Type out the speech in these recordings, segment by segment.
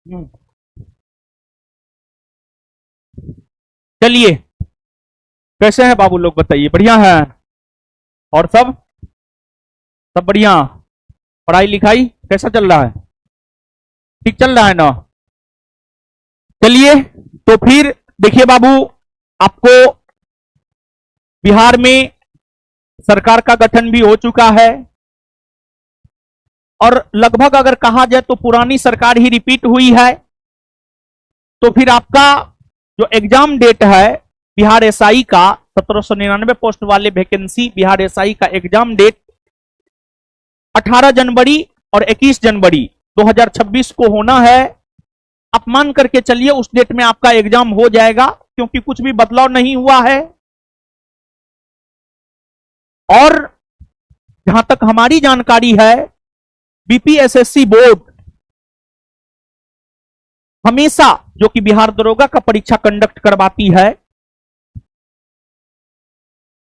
हम्म, चलिए, कैसे हैं बाबू लोग, बताइए। बढ़िया है? और सब सब बढ़िया? पढ़ाई लिखाई कैसा चल रहा है? ठीक चल रहा है ना? चलिए, तो फिर देखिए बाबू, आपको बिहार में सरकार का गठन भी हो चुका है। और लगभग अगर कहा जाए तो पुरानी सरकार ही रिपीट हुई है। तो फिर आपका जो एग्जाम डेट है बिहार एसआई का, 1799 पोस्ट वाले वैकेंसी बिहार एसआई का एग्जाम डेट 18 जनवरी और 21 जनवरी 2026 को होना है। आप मान करके चलिए उस डेट में आपका एग्जाम हो जाएगा, क्योंकि कुछ भी बदलाव नहीं हुआ है। और जहां तक हमारी जानकारी है, बीपीएसएससी बोर्ड हमेशा जो कि बिहार दरोगा का परीक्षा कंडक्ट करवाती है,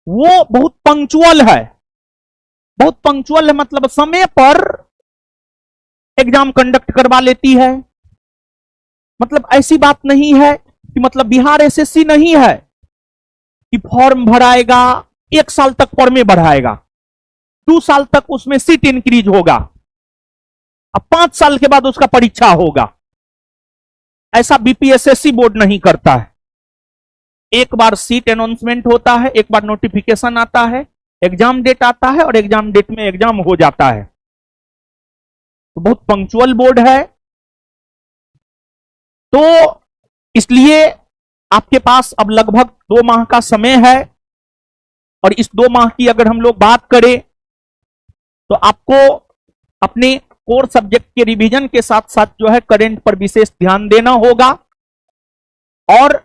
वो बहुत पंक्चुअल है। बहुत पंक्चुअल है मतलब समय पर एग्जाम कंडक्ट करवा लेती है। मतलब ऐसी बात नहीं है कि मतलब बिहार एसएससी नहीं है कि फॉर्म भराएगा, 1 साल तक फॉर्म में बढ़ाएगा, 2 साल तक उसमें सीट इंक्रीज होगा, अब 5 साल के बाद उसका परीक्षा होगा। ऐसा बीपीएसएससी बोर्ड नहीं करता है। एक बार सीट अनाउंसमेंट होता है, एक बार नोटिफिकेशन आता है, एग्जाम डेट आता है और एग्जाम डेट में एग्जाम हो जाता है। तो बहुत पंक्चुअल बोर्ड है। तो इसलिए आपके पास अब लगभग 2 माह का समय है। और इस 2 माह की अगर हम लोग बात करें तो आपको अपने कोर सब्जेक्ट के रिवीजन के साथ साथ जो है करंट पर विशेष ध्यान देना होगा। और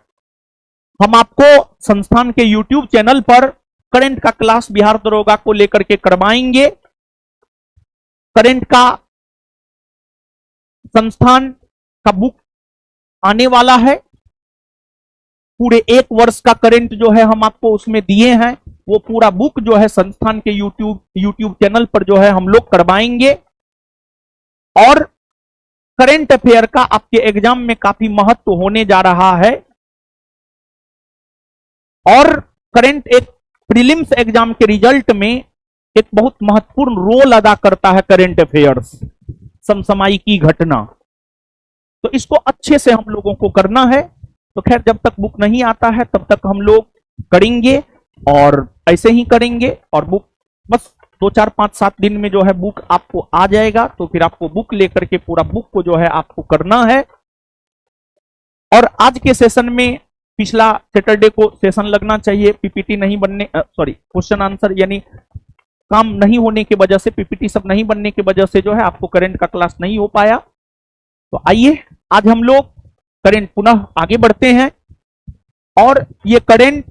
हम आपको संस्थान के YouTube चैनल पर करंट का क्लास बिहार दरोगा को लेकर के करवाएंगे। करंट का संस्थान का बुक आने वाला है। पूरे 1 वर्ष का करंट जो है हम आपको उसमें दिए हैं, वो पूरा बुक जो है संस्थान के यूट्यूब चैनल पर जो है हम लोग करवाएंगे। और करंट अफेयर का आपके एग्जाम में काफी महत्व होने जा रहा है। और करंट एक प्रीलिम्स एग्जाम के रिजल्ट में एक बहुत महत्वपूर्ण रोल अदा करता है। करंट अफेयर्स, समसामयिकी घटना, तो इसको अच्छे से हम लोगों को करना है। तो खैर, जब तक बुक नहीं आता है तब तक हम लोग करेंगे और ऐसे ही करेंगे। और बुक बस 2 4 5 7 दिन में जो है बुक आपको आ जाएगा। तो फिर आपको बुक लेकर के पूरा बुक को जो है आपको करना है। और आज के सेशन में पिछला सैटरडे को सेशन लगना चाहिए, पीपीटी नहीं बनने, सॉरी, क्वेश्चन आंसर यानी काम नहीं होने की वजह से, पीपीटी सब नहीं बनने की वजह से जो है आपको करंट का क्लास नहीं हो पाया। तो आइए आज हम लोग करंट पुनः आगे बढ़ते हैं। और ये करंट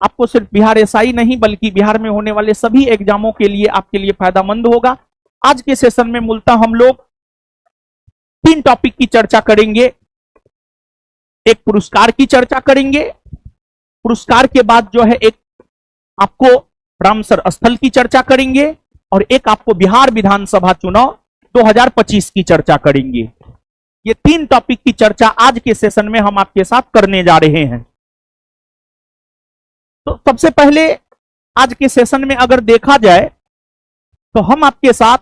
आपको सिर्फ बिहार एसआई नहीं बल्कि बिहार में होने वाले सभी एग्जामों के लिए आपके लिए फायदेमंद होगा। आज के सेशन में मूलतः हम लोग 3 टॉपिक की चर्चा करेंगे। एक पुरस्कार की चर्चा करेंगे, पुरस्कार के बाद जो है एक आपको रामसर स्थल की चर्चा करेंगे, और एक आपको बिहार विधानसभा चुनाव 2025 की चर्चा करेंगे। ये 3 टॉपिक की चर्चा आज के सेशन में हम आपके साथ करने जा रहे हैं। तो सबसे पहले आज के सेशन में अगर देखा जाए तो हम आपके साथ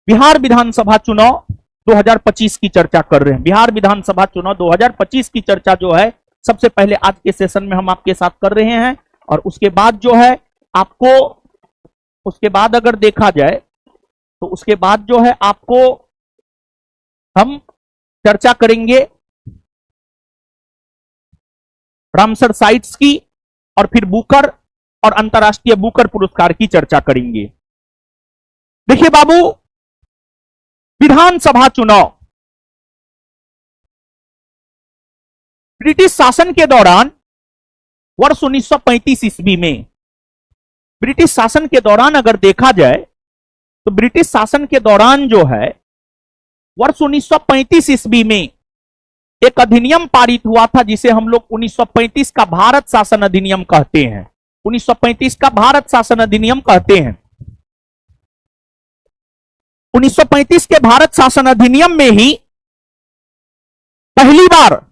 बिहार विधानसभा चुनाव 2025 की चर्चा कर रहे हैं। बिहार विधानसभा चुनाव 2025 की चर्चा जो है सबसे पहले आज के सेशन में हम आपके साथ कर रहे हैं। और उसके बाद जो है आपको, उसके बाद अगर देखा जाए तो उसके बाद जो है आपको हम चर्चा करेंगे रामसर साइट्स की, और फिर बुकर और अंतरराष्ट्रीय बुकर पुरस्कार की चर्चा करेंगे। देखिए बाबू, विधानसभा चुनाव ब्रिटिश शासन के दौरान वर्ष 1935 ईस्वी में, ब्रिटिश शासन के दौरान अगर देखा जाए तो ब्रिटिश शासन के दौरान जो है वर्ष 1935 ईस्वी में एक अधिनियम पारित हुआ था जिसे हम लोग 1935 का भारत शासन अधिनियम कहते हैं। 1935 का भारत शासन अधिनियम कहते हैं। 1935 के भारत शासन अधिनियम में ही पहली बार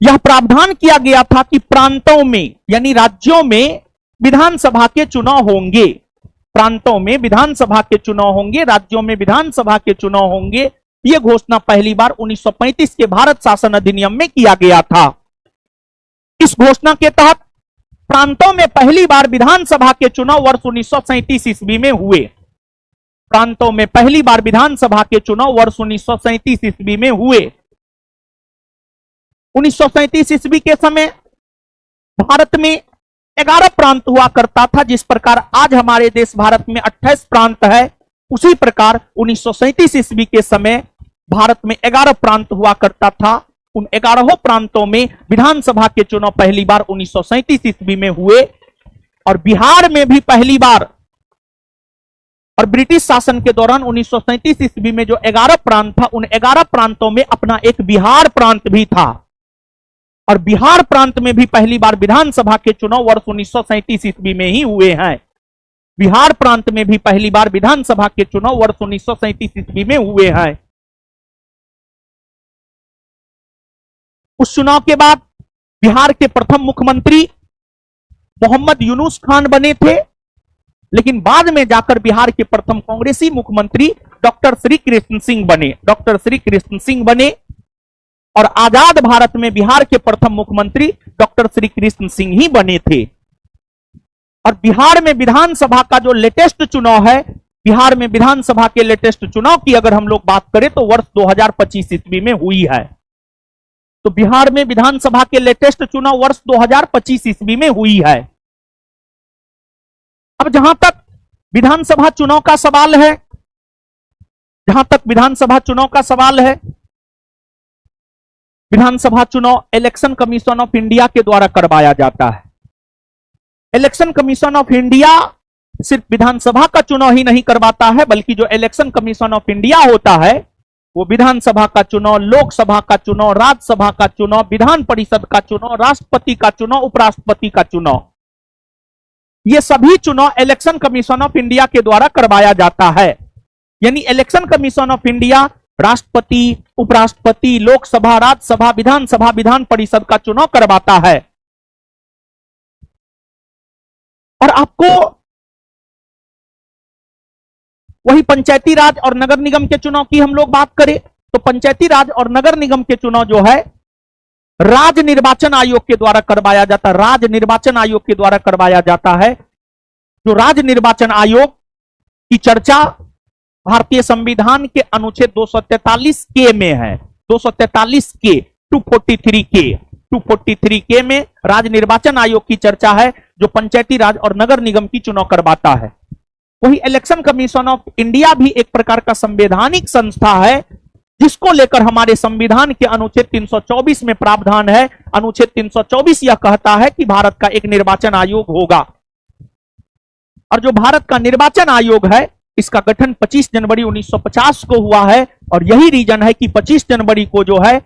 यह प्रावधान किया गया था कि प्रांतों में यानी राज्यों में विधानसभा के चुनाव होंगे, प्रांतों में विधानसभा के चुनाव होंगे, राज्यों में विधानसभा के चुनाव होंगे। यह घोषणा पहली बार 1935 के भारत शासन अधिनियम में किया गया था। इस घोषणा के तहत प्रांतों में पहली बार विधानसभा के चुनाव वर्ष 1937 ईस्वी में हुए। प्रांतों में पहली बार विधानसभा के चुनाव वर्ष 1937 ईस्वी में हुए। 1937 ईस्वी के समय भारत में 11 प्रांत हुआ करता था। जिस प्रकार आज हमारे देश भारत में 28 प्रांत है, उसी प्रकार 1937 ईस्वी के समय भारत में 11 प्रांत हुआ करता था। उन 11 प्रांतों में विधानसभा के चुनाव पहली बार 1937 ईस्वी में हुए। और बिहार में भी पहली बार, और ब्रिटिश शासन के दौरान 1937 ईस्वी में जो 11 प्रांत था, उन 11 प्रांतों में अपना एक बिहार प्रांत भी था। और बिहार प्रांत में भी पहली बार विधानसभा के चुनाव वर्ष 1937 ईस्वी में ही हुए हैं। बिहार प्रांत में भी पहली बार विधानसभा के चुनाव वर्ष 1937 ईस्वी में हुए हैं। उस चुनाव के बाद बिहार के प्रथम मुख्यमंत्री मोहम्मद यूनुस खान बने थे, लेकिन बाद में जाकर बिहार के प्रथम कांग्रेसी मुख्यमंत्री डॉक्टर श्री कृष्ण सिंह बने। डॉक्टर श्री कृष्ण सिंह बने और आजाद भारत में बिहार के प्रथम मुख्यमंत्री डॉक्टर श्री कृष्ण सिंह ही बने थे। और बिहार में विधानसभा का जो लेटेस्ट चुनाव है, बिहार में विधानसभा के लेटेस्ट चुनाव की अगर हम लोग बात करें तो वर्ष 2025 ईस्वी में हुई है। तो बिहार में विधानसभा के लेटेस्ट चुनाव वर्ष 2025 ईस्वी में हुई है। अब जहां तक विधानसभा चुनाव का सवाल है, जहां तक विधानसभा चुनाव का सवाल है, विधानसभा चुनाव इलेक्शन कमीशन ऑफ इंडिया के द्वारा करवाया जाता है। इलेक्शन कमीशन ऑफ इंडिया सिर्फ विधानसभा का चुनाव ही नहीं करवाता है, बल्कि जो इलेक्शन कमीशन ऑफ इंडिया होता है वो विधानसभा का चुनाव, लोकसभा का चुनाव, राज्यसभा का चुनाव, विधान परिषद का चुनाव, राष्ट्रपति का चुनाव, उपराष्ट्रपति का चुनाव, ये सभी चुनाव इलेक्शन कमीशन ऑफ इंडिया के द्वारा करवाया जाता है। यानी इलेक्शन कमीशन ऑफ इंडिया राष्ट्रपति, उपराष्ट्रपति, लोकसभा, राज्यसभा, विधानसभा, विधान परिषद का चुनाव करवाता है। और आपको वही पंचायती राज और नगर निगम के चुनाव की हम लोग बात करें तो पंचायती राज और नगर निगम के चुनाव जो है राज्य निर्वाचन आयोग के द्वारा करवाया जाता है। राज्य निर्वाचन आयोग के द्वारा करवाया जाता है। जो राज्य निर्वाचन आयोग की चर्चा भारतीय संविधान के अनुच्छेद 243 के में है। 243 के 243 के में राज्य निर्वाचन आयोग की चर्चा है, जो पंचायती राज और नगर निगम की चुनाव करवाता है। वही इलेक्शन कमीशन ऑफ इंडिया भी एक प्रकार का संवैधानिक संस्था है, जिसको लेकर हमारे संविधान के अनुच्छेद 324 में प्रावधान है। अनुच्छेद 324 यह कहता है कि भारत का एक निर्वाचन आयोग होगा। और जो भारत का निर्वाचन आयोग है, इसका गठन 25 जनवरी 1950 को हुआ है। और यही रीजन है कि 25 जनवरी को जो है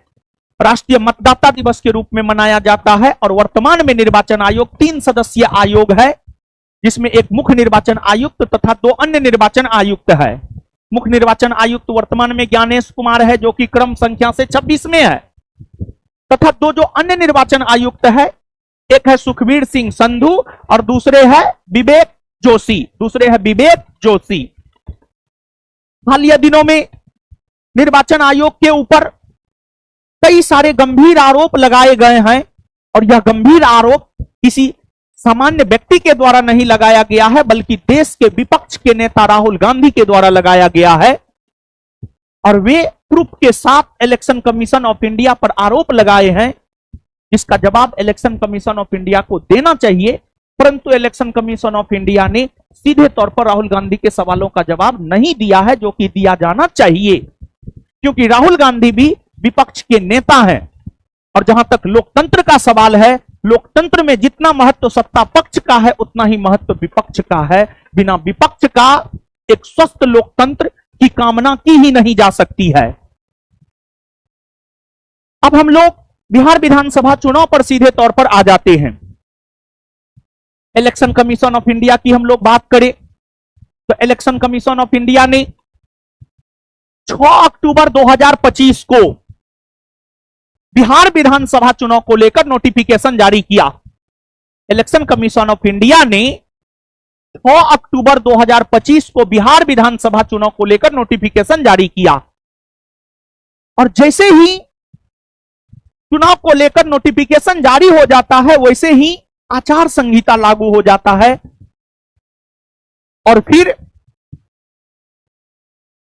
राष्ट्रीय मतदाता दिवस के रूप में मनाया जाता है। और वर्तमान में निर्वाचन आयोग 3 सदस्यीय आयोग है, जिसमें एक मुख्य निर्वाचन आयुक्त तथा 2 अन्य निर्वाचन आयुक्त है। मुख्य निर्वाचन आयुक्त वर्तमान में ज्ञानेश कुमार है, जो कि क्रम संख्या से 26 में है, तथा 2 जो अन्य निर्वाचन आयुक्त है, एक है सुखबीर सिंह संधू और दूसरे है विवेक जोशी। हालिया दिनों में निर्वाचन आयोग के ऊपर कई सारे गंभीर आरोप लगाए गए हैं। और यह गंभीर आरोप किसी सामान्य व्यक्ति के द्वारा नहीं लगाया गया है, बल्कि देश के विपक्ष के नेता राहुल गांधी के द्वारा लगाया गया है। और वे प्रूफ के साथ इलेक्शन कमीशन ऑफ इंडिया पर आरोप लगाए हैं, जिसका जवाब इलेक्शन कमीशन ऑफ इंडिया को देना चाहिए। परंतु इलेक्शन कमीशन ऑफ इंडिया ने सीधे तौर पर राहुल गांधी के सवालों का जवाब नहीं दिया है, जो कि दिया जाना चाहिए, क्योंकि राहुल गांधी भी विपक्ष के नेता हैं। और जहां तक लोकतंत्र का सवाल है, लोकतंत्र में जितना महत्व सत्ता पक्ष का है, उतना ही महत्व विपक्ष का है। बिना विपक्ष का एक स्वस्थ लोकतंत्र की कामना की ही नहीं जा सकती है। अब हम लोग बिहार विधानसभा चुनाव पर सीधे तौर पर आ जाते हैं। इलेक्शन कमीशन ऑफ इंडिया की हम लोग बात करें तो इलेक्शन कमीशन ऑफ इंडिया ने 6 अक्टूबर 2025 को बिहार विधानसभा चुनाव को लेकर नोटिफिकेशन जारी किया। इलेक्शन कमीशन ऑफ इंडिया ने 6 अक्टूबर 2025 को बिहार विधानसभा चुनाव को लेकर नोटिफिकेशन जारी किया और जैसे ही चुनाव को लेकर नोटिफिकेशन जारी हो जाता है वैसे ही आचार संहिता लागू हो जाता है और फिर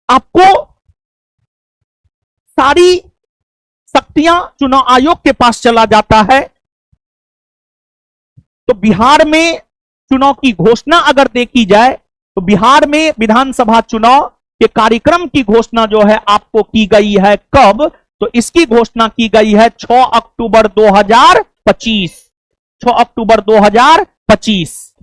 आपको सारी शक्तियां चुनाव आयोग के पास चला जाता है। तो बिहार में चुनाव की घोषणा अगर देखी जाए तो बिहार में विधानसभा चुनाव के कार्यक्रम की घोषणा जो है आपको की गई है कब, तो इसकी घोषणा की गई है 6 अक्टूबर 2025। 6 अक्टूबर 2025।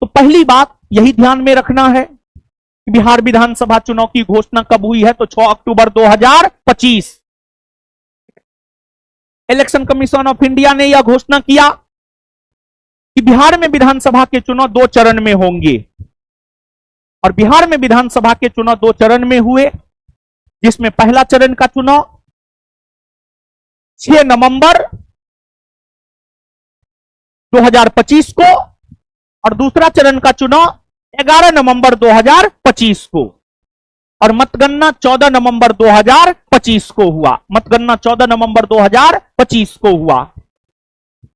तो पहली बात यही ध्यान में रखना है कि बिहार विधानसभा चुनाव की घोषणा कब हुई है, तो 6 अक्टूबर 2025। इलेक्शन कमीशन ऑफ इंडिया ने यह घोषणा किया कि बिहार में विधानसभा के चुनाव 2 चरण में होंगे और बिहार में विधानसभा के चुनाव 2 चरण में हुए, जिसमें पहला चरण का चुनाव 6 नवंबर 2025 को और दूसरा चरण का चुनाव 11 नवंबर 2025 को और मतगणना 14 नवंबर 2025 को हुआ। मतगणना 14 नवंबर 2025 को हुआ।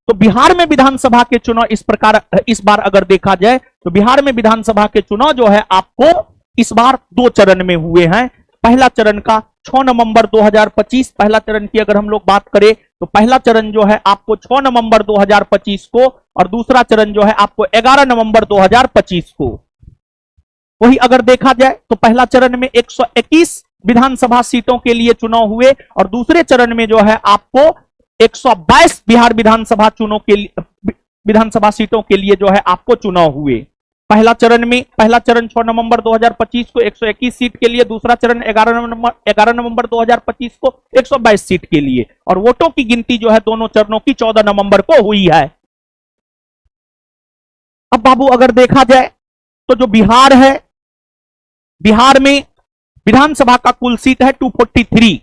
तो बिहार में विधानसभा के चुनाव इस प्रकार इस बार अगर देखा जाए तो बिहार में विधानसभा के चुनाव जो है आपको इस बार 2 चरण में हुए हैं। पहला चरण का 6 नवंबर 2025, पहला चरण की अगर हम लोग बात करें तो पहला चरण जो है आपको 6 नवंबर 2025 को और दूसरा चरण जो है आपको 11 नवंबर 2025 को। वही अगर देखा जाए तो पहला चरण में 121 विधानसभा सीटों के लिए चुनाव हुए और दूसरे चरण में जो है आपको 122 बिहार विधानसभा चुनाव के लिए विधानसभा सीटों के लिए जो है आपको चुनाव हुए। पहला चरण 6 नवंबर 2025 को 121 सीट के लिए, दूसरा चरण 11 नवंबर 2025 को 122 सीट के लिए और वोटों की गिनती जो है दोनों चरणों की 14 नवंबर को हुई है। अब बाबू अगर देखा जाए तो जो बिहार है, बिहार में विधानसभा का कुल सीट है 243।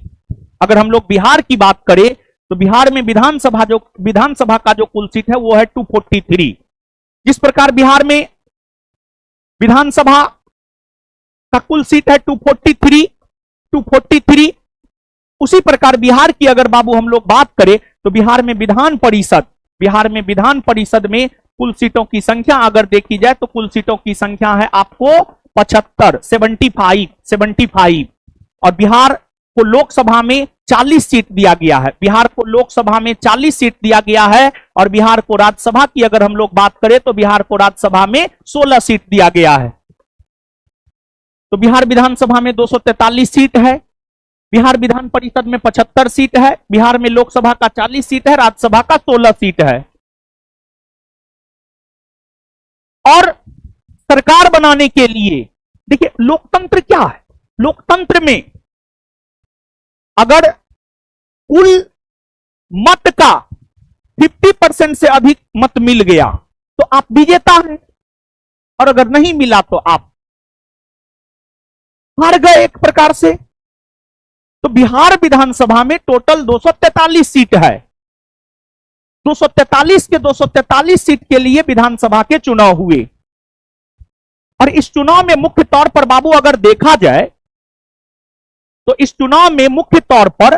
अगर हम लोग बिहार की बात करें तो बिहार में विधानसभा का जो कुल सीट है वो है 243। जिस प्रकार बिहार में विधानसभा का कुल सीट है 243, उसी प्रकार बिहार की अगर बाबू हम लोग बात करें तो बिहार में विधान परिषद में कुल सीटों की संख्या अगर देखी जाए तो कुल सीटों की संख्या है आपको 75 और बिहार को लोकसभा में 40 सीट दिया गया है। बिहार को लोकसभा में 40 सीट दिया गया है और बिहार को राज्यसभा की अगर हम लोग बात करें तो बिहार को राज्यसभा में 16 सीट दिया गया है। तो बिहार विधानसभा में 243 सीट है, बिहार विधान परिषद में 75 सीट है, बिहार में लोकसभा का 40 सीट है, राज्यसभा का 16 सीट है। और सरकार बनाने के लिए देखिए लोकतंत्र क्या है, लोकतंत्र में अगर कुल मत का 50% से अधिक मत मिल गया तो आप विजेता हैं और अगर नहीं मिला तो आप हार गए एक प्रकार से। तो बिहार विधानसभा में टोटल 243 सीट है। 243 के 243 सीट के लिए विधानसभा के चुनाव हुए और इस चुनाव में मुख्य तौर पर बाबू अगर देखा जाए तो इस चुनाव में मुख्य तौर पर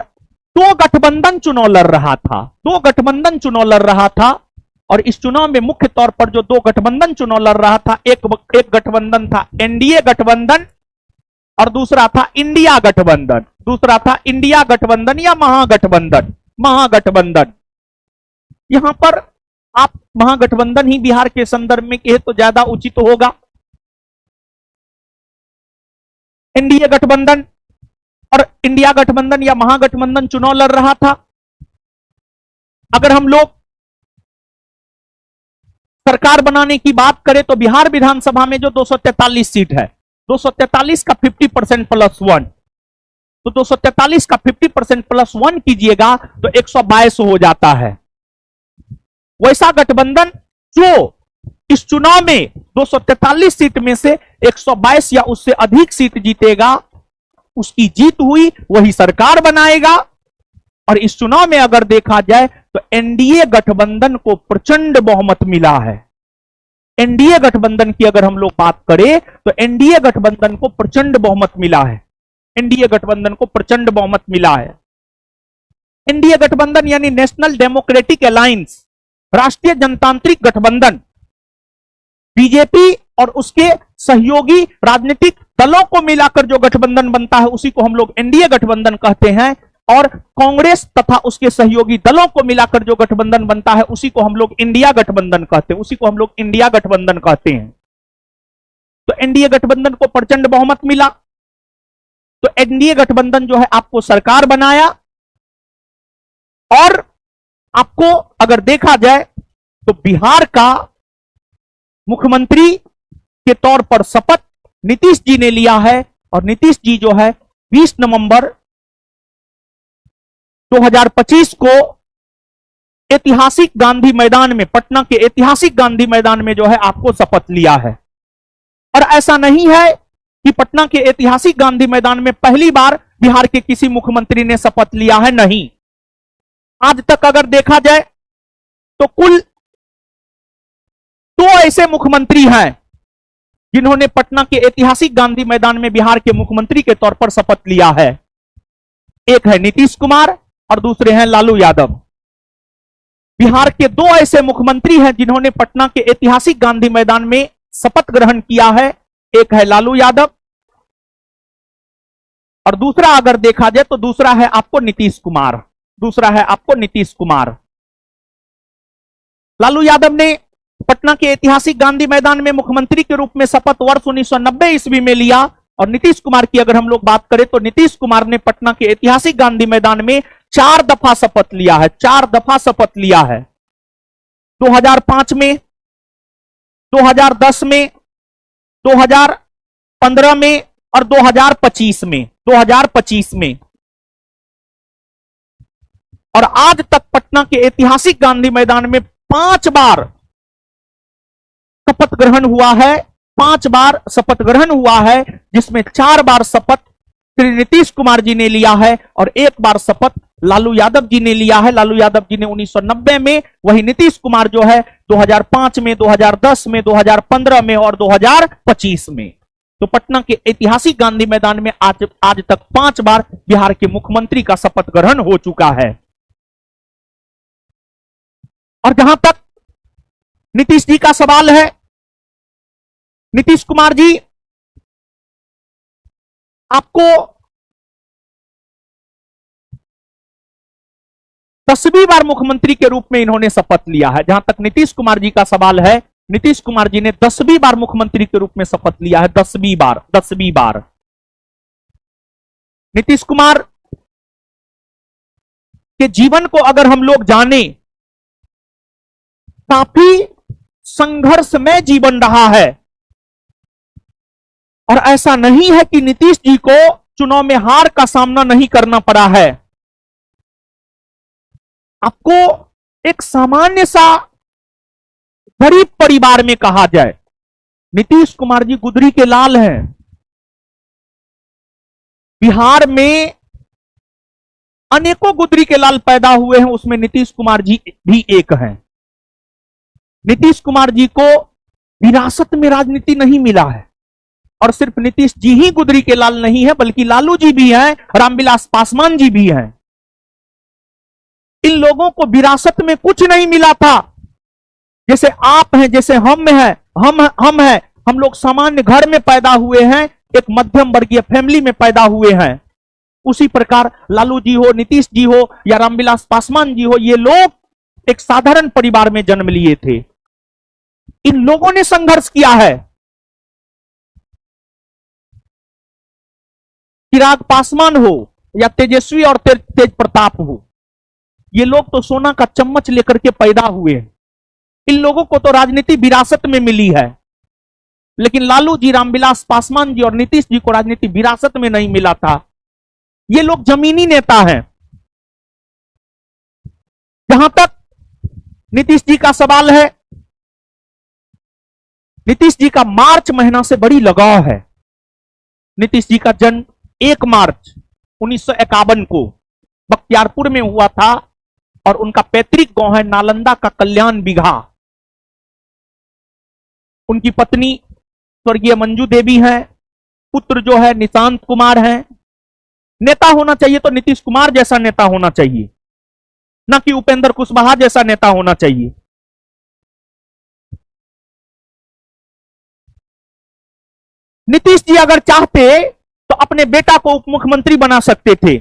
2 गठबंधन चुनाव लड़ रहा था। 2 गठबंधन चुनाव लड़ रहा था और इस चुनाव में मुख्य तौर पर जो 2 गठबंधन चुनाव लड़ रहा था, एक गठबंधन था एनडीए गठबंधन और दूसरा था इंडिया गठबंधन। दूसरा था इंडिया गठबंधन या महागठबंधन। यहां पर आप महागठबंधन ही बिहार के संदर्भ में कहे तो ज्यादा उचित होगा। एनडीए गठबंधन और इंडिया गठबंधन या महागठबंधन चुनाव लड़ रहा था। अगर हम लोग सरकार बनाने की बात करें तो बिहार विधानसभा में जो 243 सीट है, 243 का 50% प्लस 1, तो 243 का 50% प्लस 1 कीजिएगा तो 122 हो जाता है। वैसा गठबंधन जो इस चुनाव में 243 सीट में से 122 या उससे अधिक सीट जीतेगा उसकी जीत हुई, वही सरकार बनाएगा। और इस चुनाव में अगर देखा जाए तो एनडीए गठबंधन को प्रचंड बहुमत मिला है। एनडीए गठबंधन की अगर हम लोग बात करें तो एनडीए गठबंधन को प्रचंड बहुमत मिला है। एनडीए गठबंधन को प्रचंड बहुमत मिला है। एनडीए गठबंधन यानी नेशनल डेमोक्रेटिक अलायंस, राष्ट्रीय जनतांत्रिक गठबंधन, बीजेपी और उसके सहयोगी राजनीतिक दलों को मिलाकर जो गठबंधन बनता है उसी को हम लोग एनडीए गठबंधन कहते हैं। और कांग्रेस तथा उसके सहयोगी दलों को मिलाकर जो गठबंधन बनता है उसी को हम लोग इंडिया गठबंधन कहते हैं, उसी को हम लोग इंडिया गठबंधन कहते हैं। तो एनडीए गठबंधन को प्रचंड बहुमत मिला, तो एनडीए गठबंधन जो है आपको सरकार बनाया। और आपको अगर देखा जाए तो बिहार का मुख्यमंत्री के तौर पर शपथ नीतीश जी ने लिया है। और नीतीश जी जो है 20 नवंबर 2025 को ऐतिहासिक गांधी मैदान में, पटना के ऐतिहासिक गांधी मैदान में जो है आपको शपथ लिया है। और ऐसा नहीं है कि पटना के ऐतिहासिक गांधी मैदान में पहली बार बिहार के किसी मुख्यमंत्री ने शपथ लिया है, नहीं। आज तक अगर देखा जाए तो कुल 2 ऐसे मुख्यमंत्री हैं जिन्होंने पटना के ऐतिहासिक गांधी मैदान में बिहार के मुख्यमंत्री के तौर पर शपथ लिया है। एक है नीतीश कुमार और दूसरे हैं लालू यादव। बिहार के 2 ऐसे मुख्यमंत्री हैं जिन्होंने पटना के ऐतिहासिक गांधी मैदान में शपथ ग्रहण किया है। एक है लालू यादव और दूसरा अगर देखा जाए तो दूसरा है आपको नीतीश कुमार। दूसरा है आपको नीतीश कुमार। लालू यादव ने पटना के ऐतिहासिक गांधी मैदान में मुख्यमंत्री के रूप में शपथ वर्ष 1990 ईस्वी में लिया। और नीतीश कुमार की अगर हम लोग बात करें तो नीतीश कुमार ने पटना के ऐतिहासिक गांधी मैदान में 4 दफा शपथ लिया है। 4 दफा शपथ लिया है। 2005 में, 2010 में, 2015 में और 2025 में। 2025 में। और आज तक पटना के ऐतिहासिक गांधी मैदान में 5 बार शपथ ग्रहण हुआ है। 5 बार शपथ ग्रहण हुआ है, जिसमें 4 बार शपथ श्री नीतीश कुमार जी ने लिया है और 1 बार शपथ लालू यादव जी ने लिया है। लालू यादव जी ने 1990 में, वही नीतीश कुमार जो है 2005 में, 2010 में, 2015 में और 2025 में। तो पटना के ऐतिहासिक गांधी मैदान में आज तक 5 बार बिहार के मुख्यमंत्री का शपथ ग्रहण हो चुका है। और जहां तक नीतीश जी का सवाल है, नीतीश कुमार जी आपको 10वीं बार मुख्यमंत्री के रूप में इन्होंने शपथ लिया है। जहां तक नीतीश कुमार जी का सवाल है, नीतीश कुमार जी ने 10वीं बार मुख्यमंत्री के रूप में शपथ लिया है। 10वीं बार, 10वीं बार। नीतीश कुमार के जीवन को अगर हम लोग जाने, काफी संघर्षमय जीवन रहा है। और ऐसा नहीं है कि नीतीश जी को चुनाव में हार का सामना नहीं करना पड़ा है। आपको एक सामान्य सा गरीब परिवार में कहा जाए, नीतीश कुमार जी गुदरी के लाल हैं। बिहार में अनेकों गुदरी के लाल पैदा हुए हैं, उसमें नीतीश कुमार जी भी एक हैं। नीतीश कुमार जी को विरासत में राजनीति नहीं मिला है। और सिर्फ नीतीश जी ही गुदरी के लाल नहीं है, बल्कि लालू जी भी हैं, रामविलास पासवान जी भी हैं। इन लोगों को विरासत में कुछ नहीं मिला था। जैसे आप हैं, जैसे हम हैं, हम हैं, हम लोग सामान्य घर में पैदा हुए हैं, एक मध्यम वर्गीय फैमिली में पैदा हुए हैं। उसी प्रकार लालू जी हो, नीतीश जी हो या रामविलास पासवान जी हो, ये लोग एक साधारण परिवार में जन्म लिए थे। इन लोगों ने संघर्ष किया है। चिराग पासवान हो या तेजस्वी और तेज प्रताप हो, ये लोग तो सोना का चम्मच लेकर के पैदा हुए हैं। इन लोगों को तो राजनीति विरासत में मिली है। लेकिन लालू जी, रामविलास पासवान जी और नीतीश जी को राजनीति विरासत में नहीं मिला था। ये लोग जमीनी नेता हैं। जहां तक नीतीश जी का सवाल है, नीतीश जी का मार्च महीना से बड़ी लगाव है। नीतीश जी का जन्म 1 मार्च 1951 को बख्तियारपुर में हुआ था और उनका पैतृक गांव है नालंदा का कल्याण बिघा। उनकी पत्नी स्वर्गीय मंजू देवी हैं, पुत्र जो है निशांत कुमार हैं। नेता होना चाहिए तो नीतीश कुमार जैसा नेता होना चाहिए, ना कि उपेंद्र कुशवाहा जैसा नेता होना चाहिए। नीतीश जी अगर चाहते तो अपने बेटा को उप मुख्यमंत्री बना सकते थे।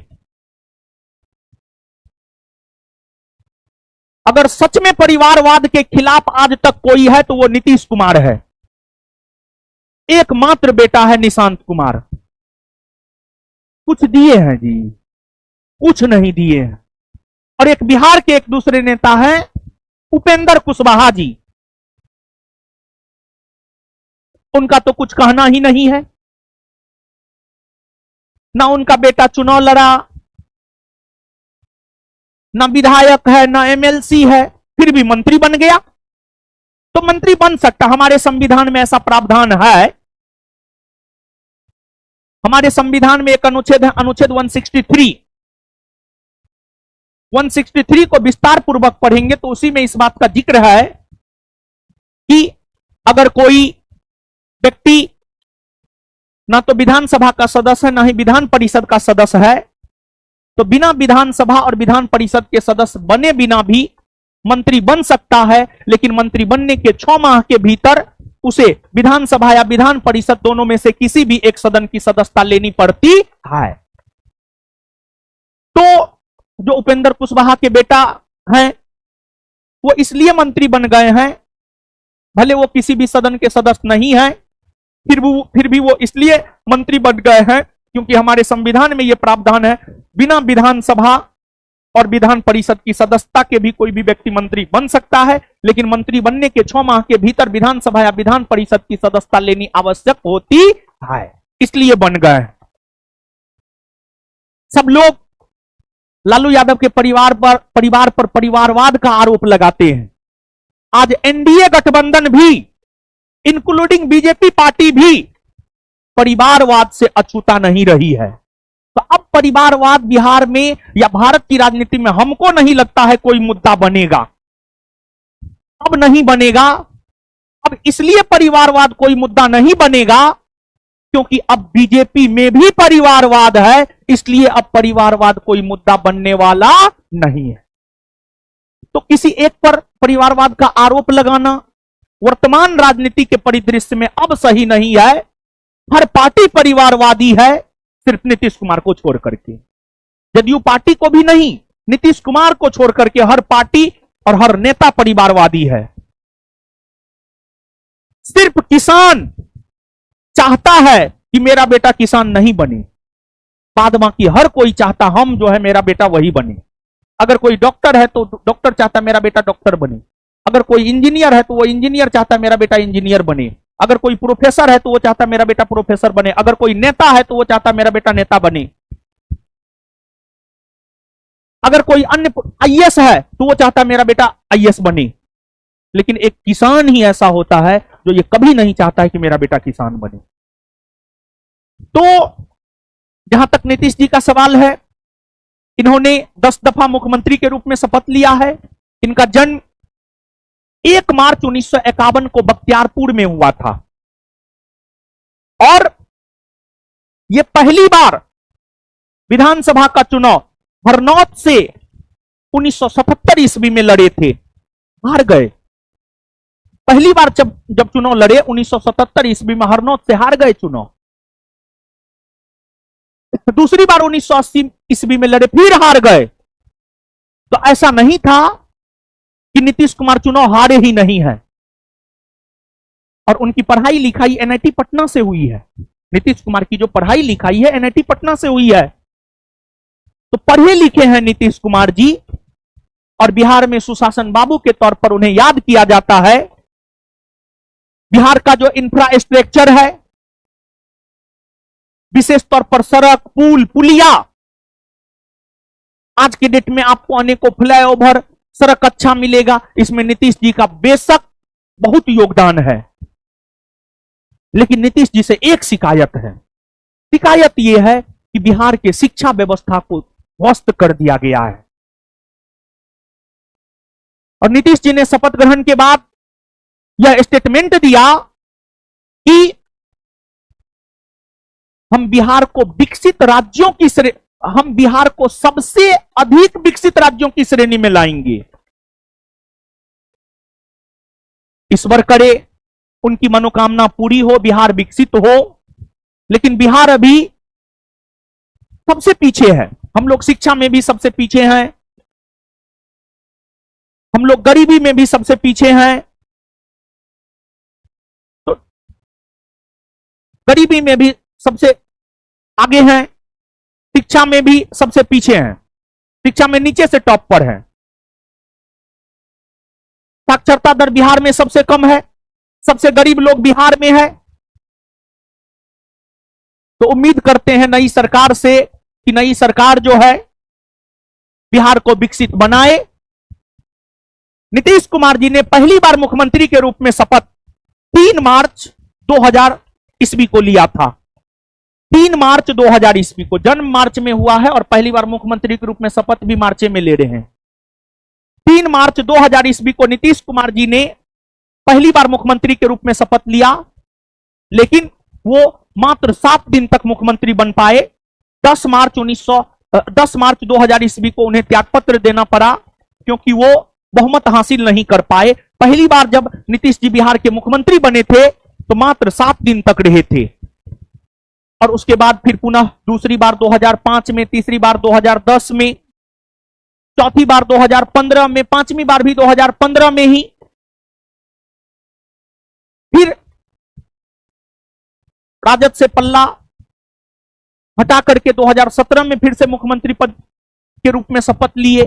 अगर सच में परिवारवाद के खिलाफ आज तक कोई है तो वो नीतीश कुमार है। एकमात्र बेटा है निशांत कुमार। कुछ दिए हैं जी, कुछ नहीं दिए हैं। और एक बिहार के एक दूसरे नेता हैं उपेंद्र कुशवाहा जी, उनका तो कुछ कहना ही नहीं है। ना उनका बेटा चुनाव लड़ा, ना विधायक है, ना एमएलसी है, फिर भी मंत्री बन गया। तो मंत्री बन सकता, हमारे संविधान में ऐसा प्रावधान है। हमारे संविधान में एक अनुच्छेद है, अनुच्छेद 163 को विस्तार पूर्वक पढ़ेंगे तो उसी में इस बात का जिक्र है कि अगर कोई व्यक्ति ना तो विधानसभा का सदस्य है, ना ही विधान परिषद का सदस्य है, तो बिना विधानसभा और विधान परिषद के सदस्य बने बिना भी मंत्री बन सकता है। लेकिन मंत्री बनने के 6 माह के भीतर उसे विधानसभा या विधान परिषद दोनों में से किसी भी एक सदन की सदस्यता लेनी पड़ती है। तो जो उपेंद्र कुशवाहा के बेटा हैं वो इसलिए मंत्री बन गए हैं, भले वो किसी भी सदन के सदस्य नहीं है, फिर भी वो इसलिए मंत्री बन गए हैं क्योंकि हमारे संविधान में यह प्रावधान है बिना विधानसभा और विधान परिषद की सदस्यता के भी कोई भी व्यक्ति मंत्री बन सकता है। लेकिन मंत्री बनने के 6 माह के भीतर विधानसभा या विधान परिषद की सदस्यता लेनी आवश्यक होती है, इसलिए बन गए। सब लोग लालू यादव के परिवार पर परिवारवाद का आरोप लगाते हैं। आज एनडीए गठबंधन भी इंक्लूडिंग बीजेपी पार्टी भी परिवारवाद से अछूता नहीं रही है। तो अब परिवारवाद बिहार में या भारत की राजनीति में हमको नहीं लगता है कोई मुद्दा बनेगा। अब नहीं बनेगा। अब इसलिए परिवारवाद कोई मुद्दा नहीं बनेगा क्योंकि अब बीजेपी में भी परिवारवाद है, इसलिए अब परिवारवाद कोई मुद्दा बनने वाला नहीं है। तो किसी एक पर परिवारवाद का आरोप लगाना वर्तमान राजनीति के परिदृश्य में अब सही नहीं है। हर पार्टी परिवारवादी है, सिर्फ नीतीश कुमार को छोड़ करके। जदयू पार्टी को भी नहीं, नीतीश कुमार को छोड़ करके हर पार्टी और हर नेता परिवारवादी है। सिर्फ किसान चाहता है कि मेरा बेटा किसान नहीं बने, बाद बाकी हर कोई चाहता हम जो है मेरा बेटा वही बने। अगर कोई डॉक्टर है तो डॉक्टर चाहता मेरा बेटा डॉक्टर बने। अगर कोई इंजीनियर है तो वो इंजीनियर चाहता मेरा बेटा इंजीनियर बने। अगर कोई प्रोफेसर है तो वो चाहता मेरा बेटा प्रोफेसर बने। अगर कोई नेता है तो वो चाहता मेरा बेटा नेता बने। अगर कोई अन्य आईएएस है तो वो चाहता मेरा बेटा आईएएस बने। लेकिन एक किसान ही ऐसा होता है जो ये कभी नहीं चाहता है कि मेरा बेटा किसान बने। तो जहां तक नीतीश जी का सवाल है, इन्होंने 10 दफा मुख्यमंत्री के रूप में शपथ लिया है। इनका जन्म 1 मार्च 1951 को बख्तियारपुर में हुआ था और यह पहली बार विधानसभा का चुनाव हरनौत से 1977 ईस्वी में लड़े थे, हार गए। पहली बार जब चुनाव लड़े 1977 ईस्वी में हरनौत से हार गए चुनाव। दूसरी बार 1980 ईस्वी में लड़े, फिर हार गए। तो ऐसा नहीं था कि नीतीश कुमार चुनाव हारे ही नहीं है। और उनकी पढ़ाई लिखाई एनआईटी पटना से हुई है। नीतीश कुमार की जो पढ़ाई लिखाई है एनआईटी पटना से हुई है। तो पढ़े लिखे हैं नीतीश कुमार जी और बिहार में सुशासन बाबू के तौर पर उन्हें याद किया जाता है। बिहार का जो इंफ्रास्ट्रक्चर है, विशेष तौर पर सड़क, पुल, पुलिया, आज के डेट में आपको अनेकों फ्लाईओवर, सड़क अच्छा मिलेगा, इसमें नीतीश जी का बेशक बहुत योगदान है। लेकिन नीतीश जी से एक शिकायत है। शिकायत यह है कि बिहार के शिक्षा व्यवस्था को ध्वस्त कर दिया गया है। और नीतीश जी ने शपथ ग्रहण के बाद यह स्टेटमेंट दिया कि हम बिहार को विकसित राज्यों की हम बिहार को सबसे अधिक विकसित राज्यों की श्रेणी में लाएंगे। ईश्वर करे उनकी मनोकामना पूरी हो, बिहार विकसित हो, लेकिन बिहार अभी सबसे पीछे है। हम लोग शिक्षा में भी सबसे पीछे हैं, हम लोग गरीबी में भी सबसे पीछे हैं, तो गरीबी में भी सबसे आगे हैं, शिक्षा में भी सबसे पीछे हैं, शिक्षा में नीचे से टॉप पर है, साक्षरता दर बिहार में सबसे कम है, सबसे गरीब लोग बिहार में है। तो उम्मीद करते हैं नई सरकार से कि नई सरकार जो है बिहार को विकसित बनाए। नीतीश कुमार जी ने पहली बार मुख्यमंत्री के रूप में शपथ 3 मार्च 2000 ईस्वी को लिया था। 3 मार्च 2000 ईस्वी को, जन्म मार्च में हुआ है और पहली बार मुख्यमंत्री के रूप में शपथ भी मार्च में ले रहे हैं। 3 मार्च 2000 ईस्वी को नीतीश कुमार जी ने पहली बार मुख्यमंत्री के रूप में शपथ लिया, लेकिन वो मात्र 7 दिन तक मुख्यमंत्री बन पाए। 10 मार्च 2000 ईस्वी को उन्हें त्यागपत्र देना पड़ा, क्योंकि वो बहुमत हासिल नहीं कर पाए। पहली बार जब नीतीश जी बिहार के मुख्यमंत्री बने थे तो मात्र 7 दिन तक रहे थे, और उसके बाद फिर पुनः दूसरी बार 2005 में, तीसरी बार 2010 में, चौथी बार 2015 में, पांचवी बार भी 2015 में ही। फिर राजद से पल्ला हटा करके 2017 में फिर से मुख्यमंत्री पद के रूप में शपथ लिए।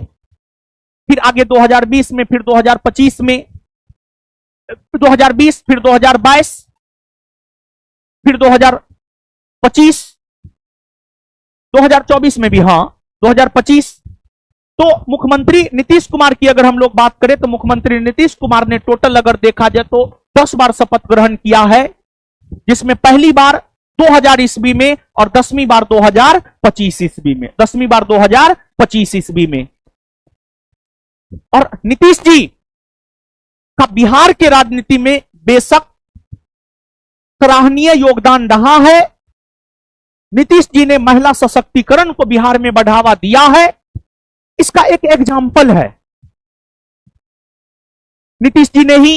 फिर आगे 2020 में, फिर 2025 में, 2020, फिर 2022, फिर 2025, 2024 में भी, हाँ 2025। तो मुख्यमंत्री नीतीश कुमार की अगर हम लोग बात करें तो मुख्यमंत्री नीतीश कुमार ने टोटल अगर देखा जाए तो 10 बार शपथ ग्रहण किया है, जिसमें पहली बार 2000 ईस्वी में और 10वीं बार 2025 ईस्वी में, 10वीं बार 2025 ईस्वी में। और नीतीश जी का बिहार के राजनीति में बेशक सराहनीय योगदान रहा है। नीतीश जी ने महिला सशक्तिकरण को बिहार में बढ़ावा दिया है। इसका एक एग्जाम्पल है, नीतीश जी ने ही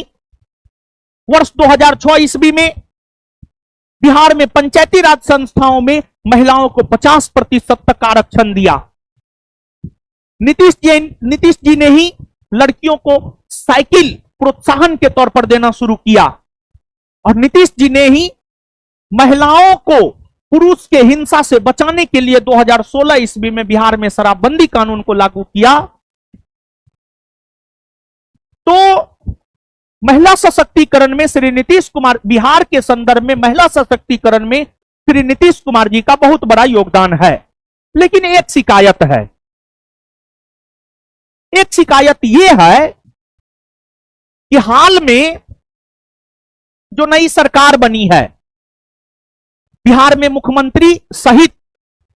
वर्ष 2006 ईस्वी में बिहार में पंचायती राज संस्थाओं में महिलाओं को 50% तक आरक्षण दिया। नीतीश जी ने ही लड़कियों को साइकिल प्रोत्साहन के तौर पर देना शुरू किया, और नीतीश जी ने ही महिलाओं को पुरुष के हिंसा से बचाने के लिए 2016 ईस्वी में बिहार में शराबबंदी कानून को लागू किया। तो महिला सशक्तिकरण में श्री नीतीश कुमार, बिहार के संदर्भ में महिला सशक्तिकरण में श्री नीतीश कुमार जी का बहुत बड़ा योगदान है। लेकिन एक शिकायत है, एक शिकायत यह है कि हाल में जो नई सरकार बनी है, बिहार में मुख्यमंत्री सहित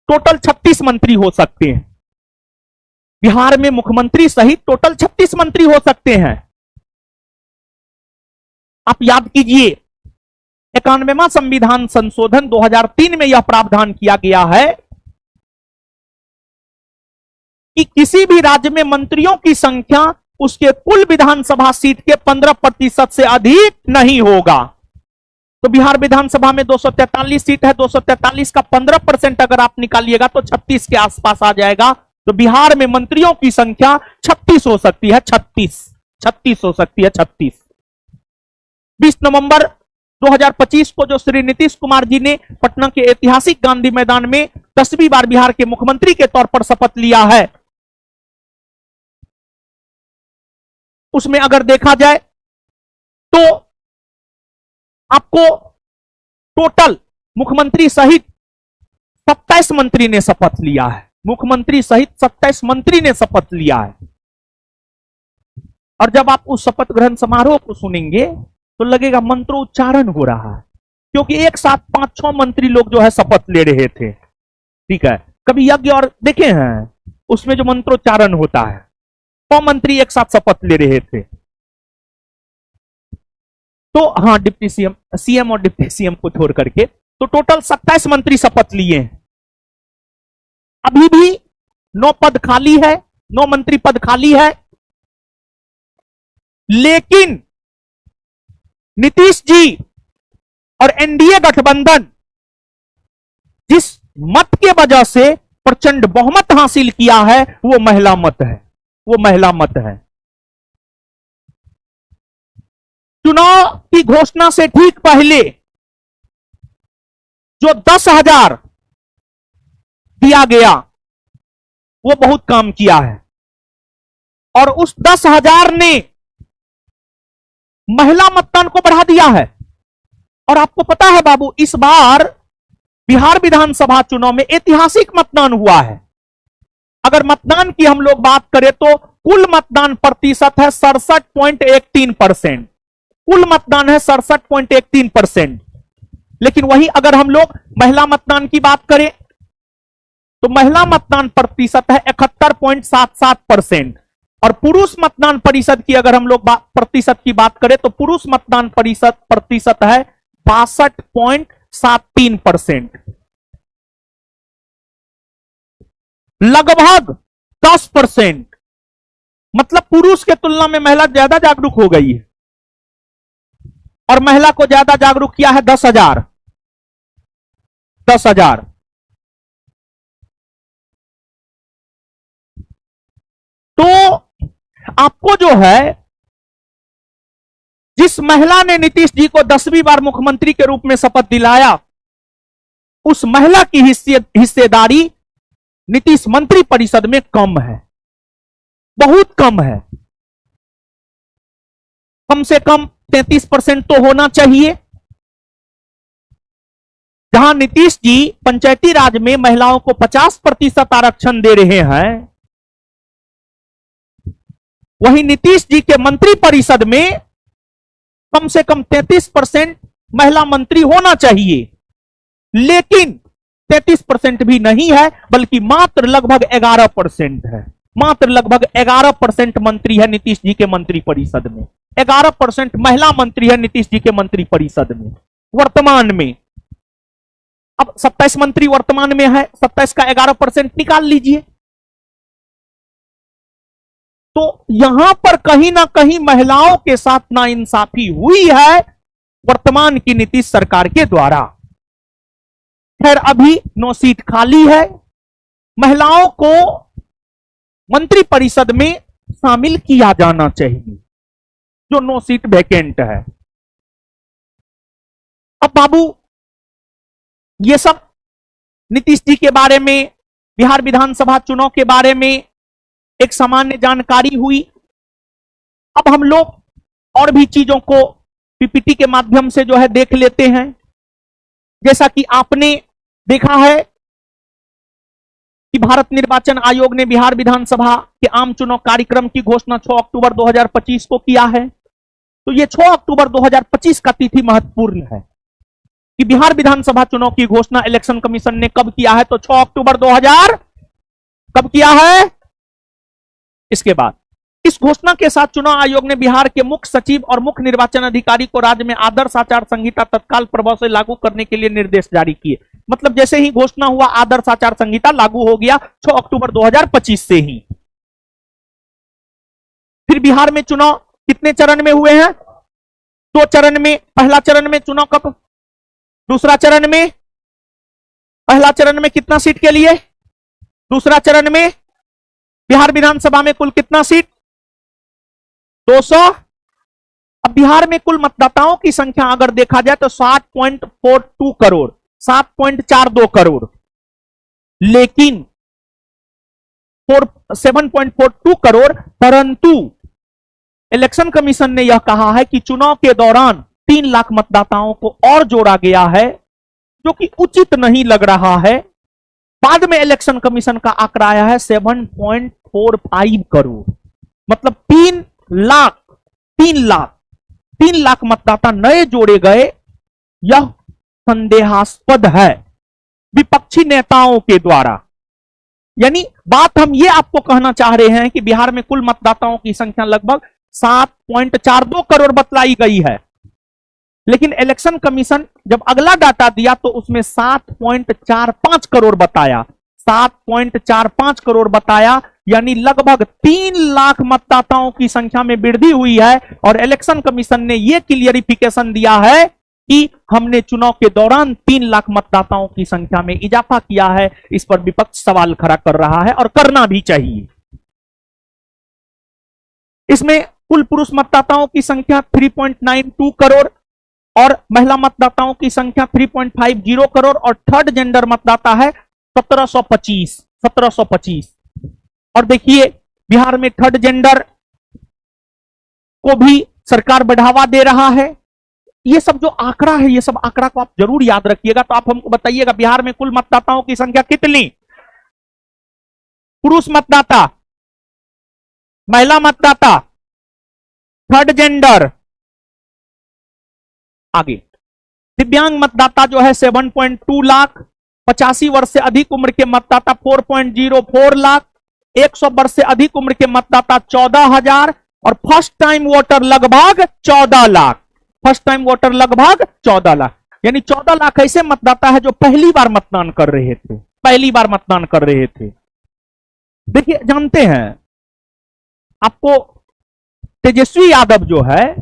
टोटल 36 मंत्री हो सकते हैं। बिहार में मुख्यमंत्री सहित टोटल 36 मंत्री हो सकते हैं। आप याद कीजिए, 91वां संविधान संशोधन 2003 में यह प्रावधान किया गया है कि किसी भी राज्य में मंत्रियों की संख्या उसके कुल विधानसभा सीट के 15% से अधिक नहीं होगा। तो बिहार विधानसभा में 243 सीट है, 243 का 15% अगर आप निकालिएगा तो 36 के आसपास आ जाएगा। तो बिहार में मंत्रियों की संख्या 36 हो सकती है, 36 हो सकती है, 36। 20 नवंबर 2025 को जो श्री नीतीश कुमार जी ने पटना के ऐतिहासिक गांधी मैदान में 10वीं बार बिहार के मुख्यमंत्री के तौर पर शपथ लिया है, उसमें अगर देखा जाए तो आपको टोटल मुख्यमंत्री सहित 27 मंत्री ने शपथ लिया है। मुख्यमंत्री सहित 27 मंत्री ने शपथ लिया है। और जब आप उस शपथ ग्रहण समारोह को सुनेंगे तो लगेगा मंत्रोच्चारण हो रहा है, क्योंकि एक साथ 5-6 मंत्री लोग जो है शपथ ले रहे थे। ठीक है, कभी यज्ञ और देखे हैं उसमें जो मंत्रोच्चारण होता है, 100 मंत्री एक साथ शपथ ले रहे थे। तो हाँ, डिप्टी सीएम, सीएम और डिप्टी सीएम को छोड़ करके तो टोटल 27 मंत्री शपथ लिए हैं। अभी भी 9 पद खाली है, 9 मंत्री पद खाली है। लेकिन नीतीश जी और एनडीए गठबंधन जिस मत के वजह से प्रचंड बहुमत हासिल किया है वो महिला मत है, वो महिला मत है। चुनाव की घोषणा से ठीक पहले जो 10,000 दिया गया वो बहुत काम किया है, और उस 10,000 ने महिला मतदान को बढ़ा दिया है। और आपको पता है बाबू, इस बार बिहार विधानसभा चुनाव में ऐतिहासिक मतदान हुआ है। अगर मतदान की हम लोग बात करें तो कुल मतदान प्रतिशत है 67.13%। कुल मतदान है 67.13%। लेकिन वही अगर हम लोग महिला मतदान की बात करें तो महिला मतदान प्रतिशत है 71.77%। और पुरुष मतदान प्रतिशत की अगर हम लोग प्रतिशत की बात करें तो पुरुष मतदान प्रतिशत है 62.73%। लगभग 10%, मतलब पुरुष के तुलना में महिला ज्यादा जागरूक हो गई है। और महिला को ज्यादा जागरूक किया है 10,000। तो आपको जो है, जिस महिला ने नीतीश जी को 10वीं बार मुख्यमंत्री के रूप में शपथ दिलाया, उस महिला की हिस्सेदारी नीतीश मंत्री परिषद में कम है, बहुत कम है। कम से कम 33% तो होना चाहिए। जहां नीतीश जी पंचायती राज में महिलाओं को 50% आरक्षण दे रहे हैं, वहीं नीतीश जी के मंत्री परिषद में कम से कम 33% महिला मंत्री होना चाहिए। लेकिन 33% भी नहीं है, बल्कि मात्र लगभग 11% है। मात्र लगभग 11% मंत्री है नीतीश जी के मंत्री परिषद में। 11% महिला मंत्री है नीतीश जी के मंत्री परिषद में वर्तमान में। अब 27 मंत्री वर्तमान में है, 27 का 11% निकाल लीजिए। तो यहां पर कहीं ना कहीं महिलाओं के साथ नाइंसाफी हुई है वर्तमान की नीतीश सरकार के द्वारा। खैर, अभी 9 सीट खाली है। महिलाओं को मंत्री परिषद में शामिल किया जाना चाहिए, जो 9 सीट वैकेंट है। अब बाबू, ये सब नीतीश जी के बारे में, बिहार विधानसभा चुनाव के बारे में एक सामान्य जानकारी हुई। अब हम लोग और भी चीजों को पीपीटी के माध्यम से जो है देख लेते हैं। जैसा कि आपने देखा है कि भारत निर्वाचन आयोग ने बिहार विधानसभा के आम चुनाव कार्यक्रम की घोषणा 6 अक्टूबर 2025 को किया है। तो ये 6 अक्टूबर 2025 का तिथि महत्वपूर्ण है कि बिहार विधानसभा चुनाव की घोषणा इलेक्शन कमीशन ने कब किया है। तो 6 अक्टूबर 2000 कब किया है। इसके बाद इस घोषणा के साथ चुनाव आयोग ने बिहार के मुख्य सचिव और मुख्य निर्वाचन अधिकारी को राज्य में आदर्श आचार संहिता तत्काल प्रभाव से लागू करने के लिए निर्देश जारी किए। मतलब जैसे ही घोषणा हुआ, आदर्श आचार संहिता लागू हो गया 6 अक्टूबर 2025 से ही। फिर बिहार में चुनाव कितने चरण में हुए हैं? 2 चरण में। पहला चरण में चुनाव कब? दूसरा चरण में। पहला चरण में कितना सीट के लिए? दूसरा चरण में बिहार विधानसभा में कुल कितना सीट? 200। अब बिहार में कुल मतदाताओं की संख्या अगर देखा जाए तो 7.42 करोड़, 7.42 करोड़। लेकिन 7.42 करोड़, परंतु इलेक्शन कमीशन ने यह कहा है कि चुनाव के दौरान 3 लाख मतदाताओं को और जोड़ा गया है, जो कि उचित नहीं लग रहा है। बाद में इलेक्शन कमीशन का आंकड़ा आया है 7.45 करोड़। मतलब 3 लाख मतदाता नए जोड़े गए। यह संदेहास्पद है। विपक्षी नेताओं के द्वारा। यानी बात हम ये आपको कहना चाह रहे हैं कि बिहार में कुल मतदाताओं की संख्या लगभग 7.42 करोड़ बतलाई गई है, लेकिन इलेक्शन कमीशन जब अगला डाटा दिया तो उसमें 7.45 करोड़ बताया। 7.45 करोड़ बताया, यानी लगभग 3 लाख मतदाताओं की संख्या में वृद्धि हुई है। और इलेक्शन कमीशन ने यह क्लियरिफिकेशन दिया है कि हमने चुनाव के दौरान 3 लाख मतदाताओं की संख्या में इजाफा किया है। इस पर विपक्ष सवाल खड़ा कर रहा है और करना भी चाहिए। इसमें कुल पुरुष मतदाताओं की संख्या 3.92 करोड़ और महिला मतदाताओं की संख्या 3.50 करोड़ और थर्ड जेंडर मतदाता है 1725। और देखिए बिहार में थर्ड जेंडर को भी सरकार बढ़ावा दे रहा है। ये सब जो आंकड़ा है, ये सब आंकड़ा को आप जरूर याद रखिएगा। तो आप हमको बताइएगा बिहार में कुल मतदाताओं की संख्या कितनी? पुरुष मतदाता, महिला मतदाता, थर्ड जेंडर, आगे दिव्यांग मतदाता जो है 7.2 लाख, 85 वर्ष से अधिक उम्र के मतदाता 4.04 लाख, 100 वर्ष से अधिक उम्र के मतदाता 14,000 और फर्स्ट टाइम वोटर लगभग 14 लाख। फर्स्ट टाइम वोटर लगभग 14 लाख, यानी 14 लाख ऐसे मतदाता है जो पहली बार मतदान कर रहे थे, पहली बार मतदान कर रहे थे। देखिए जानते हैं आपको, तेजस्वी यादव जो है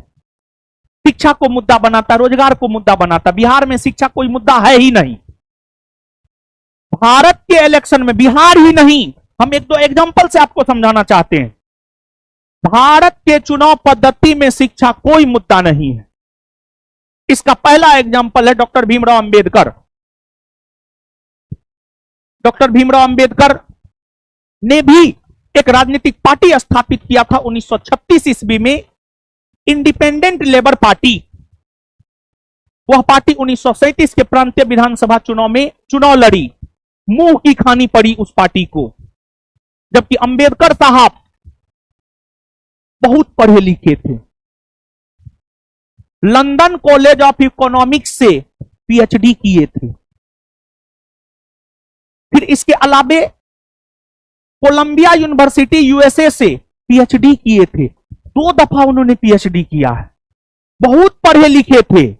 शिक्षा को मुद्दा बनाता, रोजगार को मुद्दा बनाता। बिहार में शिक्षा कोई मुद्दा है ही नहीं। भारत के इलेक्शन में, बिहार ही नहीं, हम एक दो एग्जांपल से आपको समझाना चाहते हैं। भारत के चुनाव पद्धति में शिक्षा कोई मुद्दा नहीं है। इसका पहला एग्जांपल है डॉक्टर भीमराव अंबेडकर। डॉक्टर भीमराव अंबेडकर ने भी एक राजनीतिक पार्टी स्थापित किया था 1936 ईस्वी में, इंडिपेंडेंट लेबर पार्टी। वह पार्टी 1937 के प्रांतीय विधानसभा चुनाव में चुनाव लड़ी, मुंह की खानी पड़ी उस पार्टी को। जबकि अंबेडकर साहब बहुत पढ़े लिखे थे, लंदन कॉलेज ऑफ इकोनॉमिक्स से पीएचडी किए थे। फिर इसके अलावे कोलंबिया यूनिवर्सिटी यूएसए से पीएचडी किए थे। 2 दफा उन्होंने पीएचडी किया है, बहुत पढ़े लिखे थे।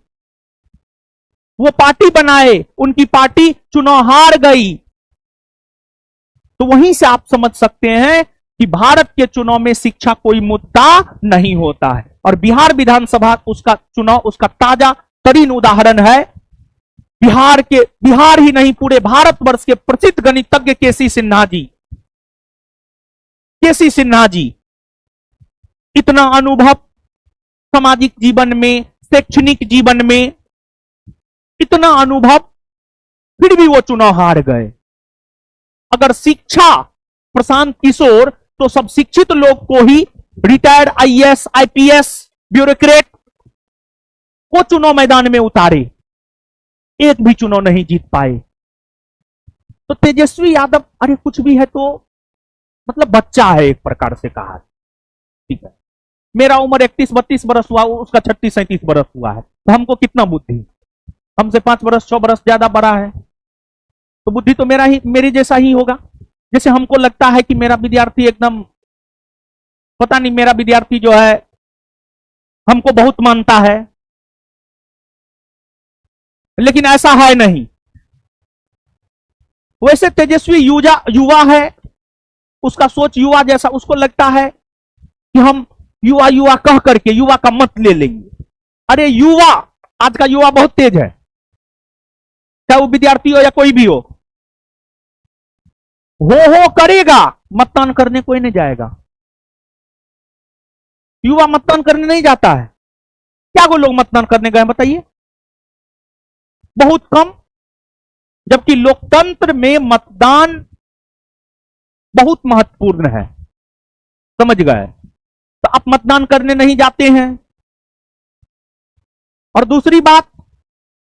वो पार्टी बनाए, उनकी पार्टी चुनाव हार गई। तो वहीं से आप समझ सकते हैं कि भारत के चुनाव में शिक्षा कोई मुद्दा नहीं होता है। और बिहार विधानसभा उसका चुनाव, उसका ताजा तरीन उदाहरण है। बिहार ही नहीं, पूरे भारतवर्ष के प्रसिद्ध गणितज्ञ केसी सिन्हा जी, इतना अनुभव सामाजिक जीवन में, शैक्षणिक जीवन में, इतना अनुभव, फिर भी वो चुनाव हार गए। अगर शिक्षा प्रशांत किशोर, तो सब शिक्षित लोग को ही, रिटायर्ड आईएएस आईपीएस ब्यूरोक्रेट को चुनाव मैदान में उतारे, एक भी चुनाव नहीं जीत पाए। तो तेजस्वी यादव अरे कुछ भी है तो मतलब बच्चा है, एक प्रकार से कहा। ठीक है, मेरा उम्र 31-32 बरस हुआ, उसका 36-37 बरस हुआ है, तो हमको कितना बुद्धि, हमसे 5 बरस 6 बरस ज्यादा बड़ा है, तो बुद्धि तो मेरे जैसा ही होगा। जैसे हमको लगता है कि मेरा विद्यार्थी एकदम, पता नहीं मेरा विद्यार्थी जो है हमको बहुत मानता है, लेकिन ऐसा है नहीं। वैसे तेजस्वी युवा है, उसका सोच युवा जैसा, उसको लगता है कि हम युवा कह करके युवा का मत ले लेंगे। अरे युवा, आज का युवा बहुत तेज है, चाहे वो विद्यार्थी हो या कोई भी हो करेगा, मतदान करने कोई नहीं जाएगा। युवा मतदान करने नहीं जाता है। क्या वो लोग मतदान करने गए बताइए? बहुत कम। जबकि लोकतंत्र में मतदान बहुत महत्वपूर्ण है, समझ गए? तो आप मतदान करने नहीं जाते हैं। और दूसरी बात,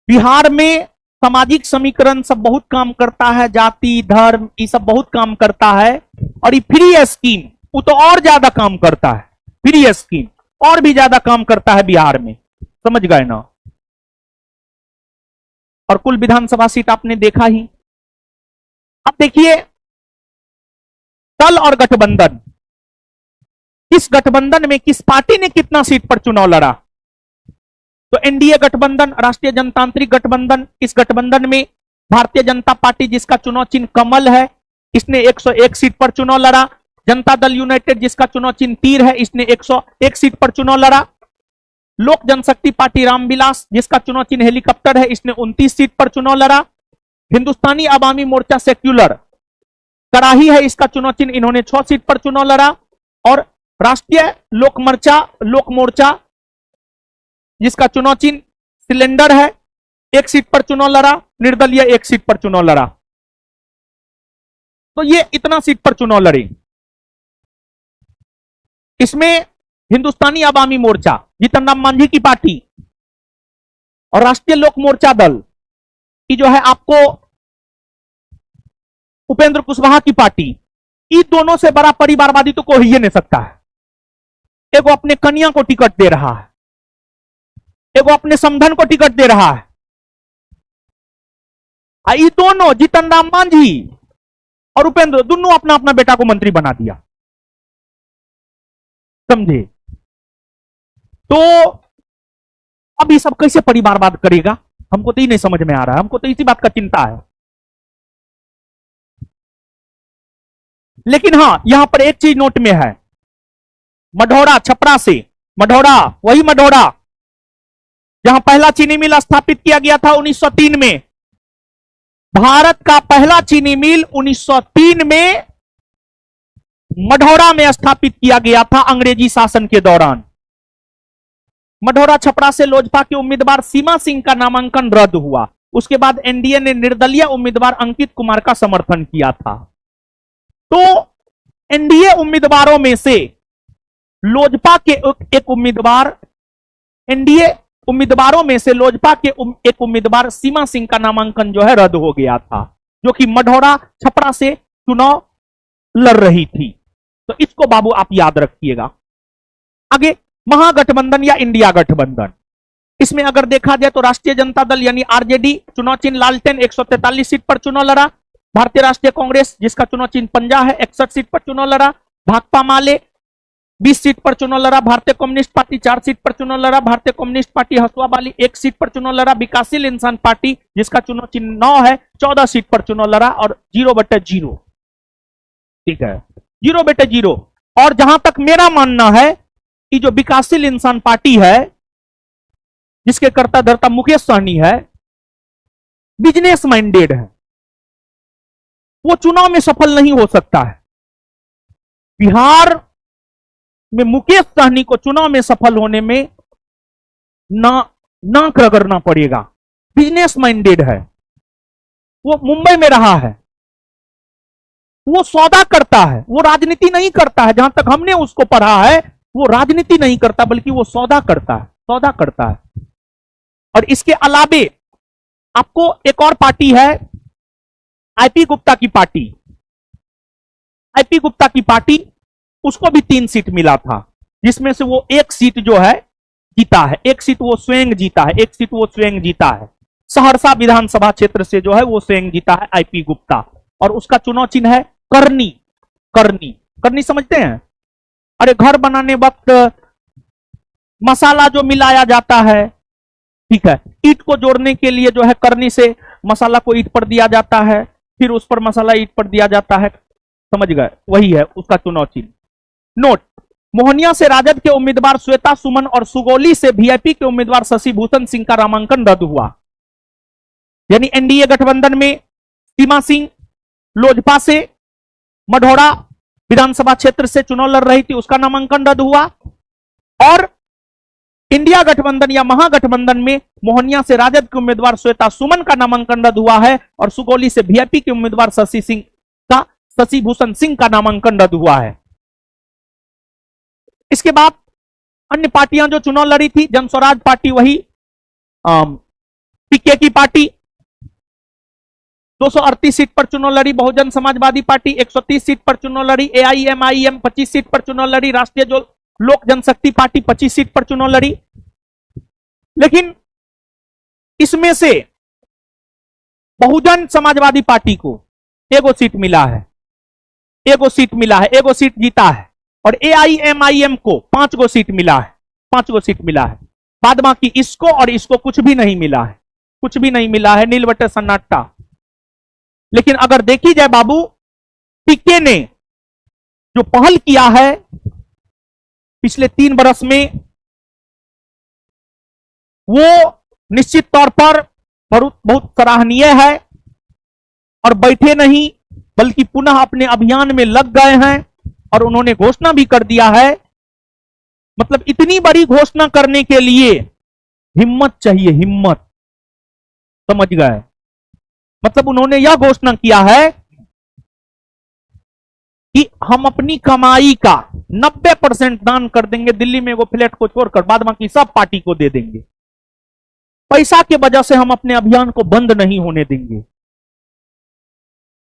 बिहार में सामाजिक समीकरण सब बहुत काम करता है, जाति धर्म ये सब बहुत काम करता है। और ये फ्री स्कीम वो तो और ज्यादा काम करता है, फ्री स्कीम और भी ज्यादा काम करता है बिहार में, समझ गए ना? और कुल विधानसभा सीट आपने देखा ही, अब देखिए दल और गठबंधन, किस गठबंधन में किस पार्टी ने कितना सीट पर चुनाव लड़ा। तो एनडीए गठबंधन, राष्ट्रीय जनतांत्रिक गठबंधन, इस गठबंधन में भारतीय जनता पार्टी जिसका चुनाव चिन्ह कमल है, इसने 101 सीट पर चुनाव लड़ा। जनता दल यूनाइटेड जिसका चुनाव चिन्ह तीर है, इसने 101 सीट पर चुनाव लड़ा। लोक जनशक्ति पार्टी रामविलास जिसका चुनाव चिन्ह हेलीकॉप्टर है, इसने 29 सीट पर चुनाव लड़ा। हिंदुस्तानी अवामी मोर्चा सेक्युलर कराही है, इसका चुनाव चिन्ह, इन्होंने 6 सीट पर चुनाव लड़ा। और राष्ट्रीय लोक मोर्चा जिसका चुनाव चिन्ह सिलेंडर है, 1 सीट पर चुनाव लड़ा। निर्दलीय 1 सीट पर चुनाव लड़ा। तो ये इतना सीट पर चुनाव लड़े। इसमें हिंदुस्तानी अवामी मोर्चा जीतन राम मांझी की पार्टी और राष्ट्रीय लोक मोर्चा दल की जो है आपको उपेंद्र कुशवाहा की पार्टी, इन दोनों से बड़ा परिवारवादी तो कोई ही नहीं सकता है। एगो अपने कन्या को टिकट दे रहा है, एगो अपने समधन को टिकट दे रहा है। ये दोनों जीतन राम मांझी और उपेंद्र दोनों अपना अपना बेटा को मंत्री बना दिया, समझे। तो अब ये सब कैसे परिवारवाद करेगा, हमको तो ही नहीं समझ में आ रहा है। हमको तो इसी बात का चिंता है। लेकिन हां, यहां पर एक चीज नोट में है, मढ़ौरा छपरा से, मढ़ौरा वही मढ़ौरा जहां पहला चीनी मिल स्थापित किया गया था 1903 में। भारत का पहला चीनी मिल 1903 में मढ़ौरा में स्थापित किया गया था अंग्रेजी शासन के दौरान। मढ़ौरा छपरा से लोजपा के उम्मीदवार सीमा सिंह का नामांकन रद्द हुआ। उसके बाद एनडीए ने निर्दलीय उम्मीदवार अंकित कुमार का समर्थन किया था। तो एनडीए उम्मीदवारों में से लोजपा के एक उम्मीदवार, एनडीए उम्मीदवारों में से लोजपा के एक उम्मीदवार सीमा सिंह का नामांकन जो है रद्द हो गया था, जो कि मढ़ौरा छपरा से चुनाव लड़ रही थी। तो इसको बाबू आप याद रखिएगा। आगे महागठबंधन या इंडिया गठबंधन, इसमें अगर देखा जाए तो राष्ट्रीय जनता दल यानी आरजेडी चुनाव चिन्ह लालटेन 143 सीट पर चुनाव लड़ा। भारतीय राष्ट्रीय कांग्रेस जिसका चुनाव चिन्ह पंजा है 61 सीट पर चुनाव लड़ा। भाकपा माले 20 सीट पर चुनाव लड़ा। भारतीय कम्युनिस्ट पार्टी 4 सीट पर चुनाव लड़ा। भारतीय कम्युनिस्ट पार्टी हसुआ वाली 1 सीट पर चुनाव लड़ा। विकासशील इंसान पार्टी जिसका चुनाव चिन्ह 9 है 14 सीट पर चुनाव लड़ा। और 0/0, ठीक है, 0/0। और जहां तक मेरा मानना है कि जो विकासशील इंसान पार्टी है जिसके कर्ता धर्ता मुकेश सहनी है, बिजनेस माइंडेड है, वो चुनाव में सफल नहीं हो सकता है। बिहार में मुकेश सहनी को चुनाव में सफल होने में नाक रगड़ना पड़ेगा। बिजनेस माइंडेड है, वो मुंबई में रहा है, वो सौदा करता है, वो राजनीति नहीं करता है। जहां तक हमने उसको पढ़ा है वो राजनीति नहीं करता बल्कि वो सौदा करता है, सौदा करता है। और इसके अलावे आपको एक और पार्टी है आईपी गुप्ता की पार्टी। आईपी गुप्ता की पार्टी, उसको भी 3 सीट मिला था, जिसमें से वो 1 सीट जो है जीता है। 1 सीट वो स्वयं जीता है, 1 सीट वो स्वयं जीता है। सहरसा विधानसभा क्षेत्र से जो है वो स्वयं जीता है आईपी गुप्ता। और उसका चुनाव चिन्ह है करनी। करनी, करनी समझते हैं? अरे घर बनाने वक्त मसाला जो मिलाया जाता है, ठीक है, ईंट को जोड़ने के लिए जो है करनी से मसाला को ईंट पर दिया जाता है, फिर उस पर मसाला ईंट पर दिया जाता है, समझ गए, वही है उसका चुनाव चिन्ह। नोट, मोहनिया से राजद के उम्मीदवार श्वेता सुमन और सुगौली से वीआईपी के उम्मीदवार शशि भूषण सिंह का नामांकन रद्द हुआ। यानी एनडीए गठबंधन में सीमा सिंह लोजपा से मढ़ौरा विधानसभा क्षेत्र से चुनाव लड़ रही थी, उसका नामांकन रद्द हुआ। और इंडिया गठबंधन या महागठबंधन में मोहनिया से राजद के उम्मीदवार श्वेता सुमन का नामांकन रद्द हुआ है और सुगौली से वीआईपी के उम्मीदवार शशि भूषण सिंह का नामांकन रद्द हुआ है। इसके बाद अन्य पार्टियां जो चुनाव लड़ी थी, जनस्वराज पार्टी वही पीके की पार्टी 238 सीट पर चुनाव लड़ी। बहुजन समाजवादी पार्टी 130 सीट पर चुनाव लड़ी। एआईएमआईएम 25 सीट पर चुनाव लड़ी। राष्ट्रीय जो लोक जनशक्ति पार्टी 25 सीट पर चुनाव लड़ी। लेकिन इसमें से बहुजन समाजवादी पार्टी को एगो सीट मिला है, एगो सीट मिला है, एगो सीट जीता है। और AIMIM को 5 गो सीट मिला है, 5 गो सीट मिला है। बाद बाकी इसको और इसको कुछ भी नहीं मिला है, कुछ भी नहीं मिला है, नील बटे सन्नाटा। लेकिन अगर देखी जाए बाबू, पीके ने जो पहल किया है पिछले 3 बरस में, वो निश्चित तौर पर बहुत सराहनीय है। और बैठे नहीं बल्कि पुनः अपने अभियान में लग गए हैं और उन्होंने घोषणा भी कर दिया है। मतलब इतनी बड़ी घोषणा करने के लिए हिम्मत चाहिए, हिम्मत, समझ गए। मतलब उन्होंने यह घोषणा किया है कि हम अपनी कमाई का 90% दान कर देंगे, दिल्ली में एगो फ्लैट को छोड़कर, बाद बाकी सब पार्टी को दे देंगे। पैसा के वजह से हम अपने अभियान को बंद नहीं होने देंगे।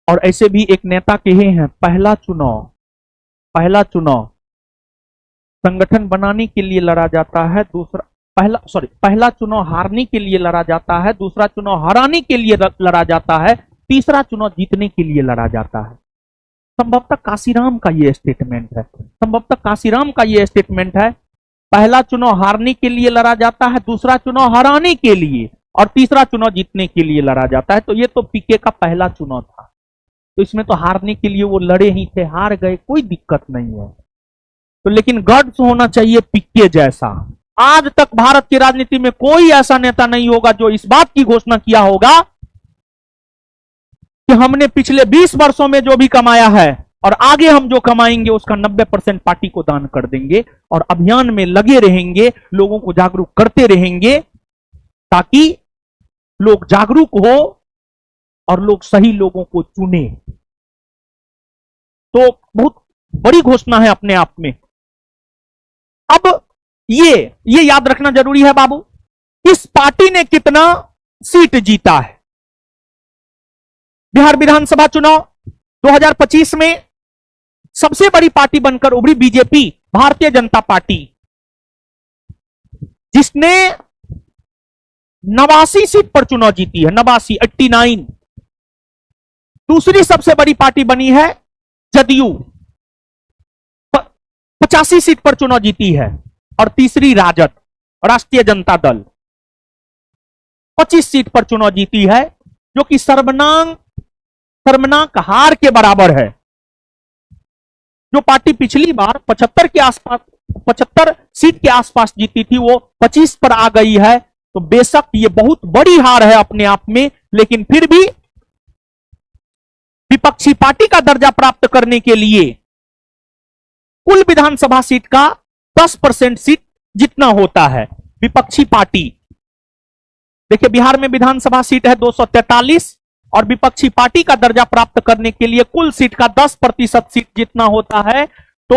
और ऐसे भी एक नेता कहे हैं, पहला चुनाव संगठन बनाने के लिए लड़ा जाता है, पहला चुनाव हारने के लिए लड़ा जाता है, दूसरा चुनाव हराने के लिए लड़ा जाता है, तीसरा चुनाव जीतने के लिए लड़ा जाता है। संभवतः काशीराम का ये स्टेटमेंट है, पहला चुनाव हारने के लिए लड़ा जाता है, दूसरा चुनाव हराने के लिए, और तीसरा चुनाव जीतने के लिए लड़ा जाता है। तो ये तो पीके का पहला चुनाव था, तो इसमें तो हारने के लिए वो लड़े ही थे, हार गए, कोई दिक्कत नहीं है। तो लेकिन गट्स होना चाहिए पीके जैसा। आज तक भारत की राजनीति में कोई ऐसा नेता नहीं होगा जो इस बात की घोषणा किया होगा कि हमने पिछले 20 वर्षों में जो भी कमाया है और आगे हम जो कमाएंगे उसका 90% पार्टी को दान कर देंगे, और अभियान में लगे रहेंगे, लोगों को जागरूक करते रहेंगे, ताकि लोग जागरूक हो और लोग सही लोगों को चुने। तो बहुत बड़ी घोषणा है अपने आप में। अब ये याद रखना जरूरी है बाबू, इस पार्टी ने कितना सीट जीता है। बिहार विधानसभा चुनाव 2025 में सबसे बड़ी पार्टी बनकर उभरी बीजेपी, भारतीय जनता पार्टी, जिसने 89 सीट पर चुनाव जीती है, 89। दूसरी सबसे बड़ी पार्टी बनी है जदयू, 85 सीट पर चुनाव जीती है। और तीसरी राजद, राष्ट्रीय जनता दल, 25 सीट पर चुनाव जीती है, जो कि शर्मनाक हार के बराबर है। जो पार्टी पिछली बार 75 सीट के आसपास जीती थी, वो 25 पर आ गई है। तो बेशक ये बहुत बड़ी हार है अपने आप में, लेकिन फिर भी विपक्षी पार्टी का दर्जा प्राप्त करने के लिए कुल विधानसभा सीट का 10% सीट जितना होता है विपक्षी पार्टी। देखिए, बिहार में विधानसभा सीट है 243, और विपक्षी पार्टी का दर्जा प्राप्त करने के लिए कुल सीट का 10% सीट जितना होता है, तो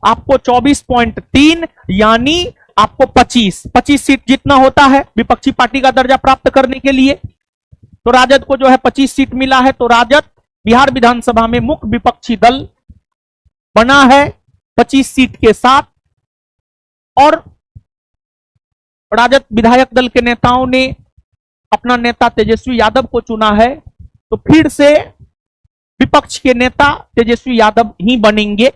आपको 24.3 यानी आपको 25 सीट जितना होता है विपक्षी पार्टी का दर्जा प्राप्त करने के लिए। तो राजद को जो है 25 सीट मिला है, तो राजद बिहार विधानसभा में मुख्य विपक्षी दल बना है 25 सीट के साथ। और राजद विधायक दल के नेताओं ने अपना नेता तेजस्वी यादव को चुना है, तो फिर से विपक्ष के नेता तेजस्वी यादव ही बनेंगे।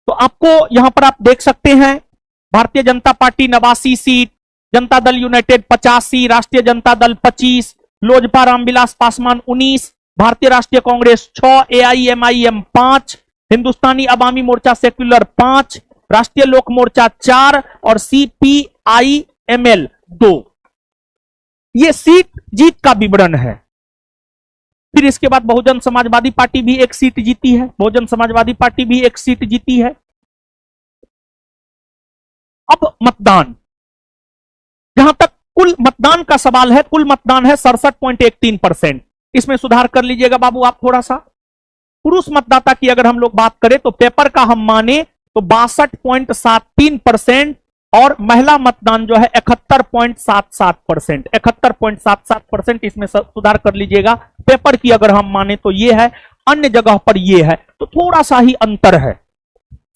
तो आपको यहां पर आप देख सकते हैं, Bharatiya Janata party 89 seat, Janata Dal United 85, राष्ट्रीय जनता दल 25, लोजपा रामविलास पासवान 19, भारतीय राष्ट्रीय कांग्रेस 6, AIMIM 5, हिंदुस्तानी अवामी मोर्चा सेक्युलर 5, राष्ट्रीय लोक मोर्चा 4 और CPIML 2। ये सीट जीत का विवरण है। फिर इसके बाद बहुजन समाजवादी पार्टी भी एक सीट जीती है, अब मतदान, जहां तक कुल मतदान का सवाल है, कुल मतदान है 67.13%। इसमें सुधार कर लीजिएगा बाबू आप थोड़ा सा। पुरुष मतदाता की अगर हम लोग बात करें तो पेपर का हम माने तो 62.73%, और महिला मतदान जो है 71.77%। 71.77%, इसमें सुधार कर लीजिएगा। पेपर की अगर हम माने तो ये है, अन्य जगह पर ये है, तो थोड़ा सा ही अंतर है,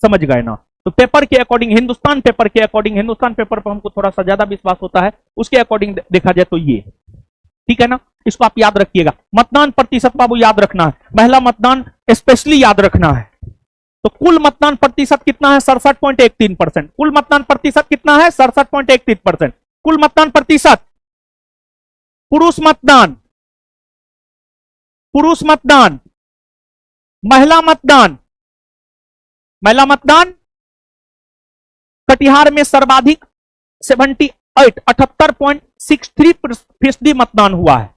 समझ गए ना। तो पेपर के अकॉर्डिंग, हिंदुस्तान पेपर के अकॉर्डिंग, हिंदुस्तान पेपर पर हमको थोड़ा सा ज्यादा विश्वास होता है, उसके अकॉर्डिंग देखा जाए तो ये। ठीक है ना, इसको आप याद रखिएगा। मतदान प्रतिशत बाबू याद रखना है, महिला मतदान स्पेशली याद रखना है। तो कुल मतदान प्रतिशत कितना है? 67.13%। कुल मतदान प्रतिशत कितना है? 67.13%। कुल मतदान प्रतिशत पुरुष मतदान, पुरुष मतदान, महिला मतदान, महिला मतदान कटिहार में सर्वाधिक 78.63% मतदान हुआ है,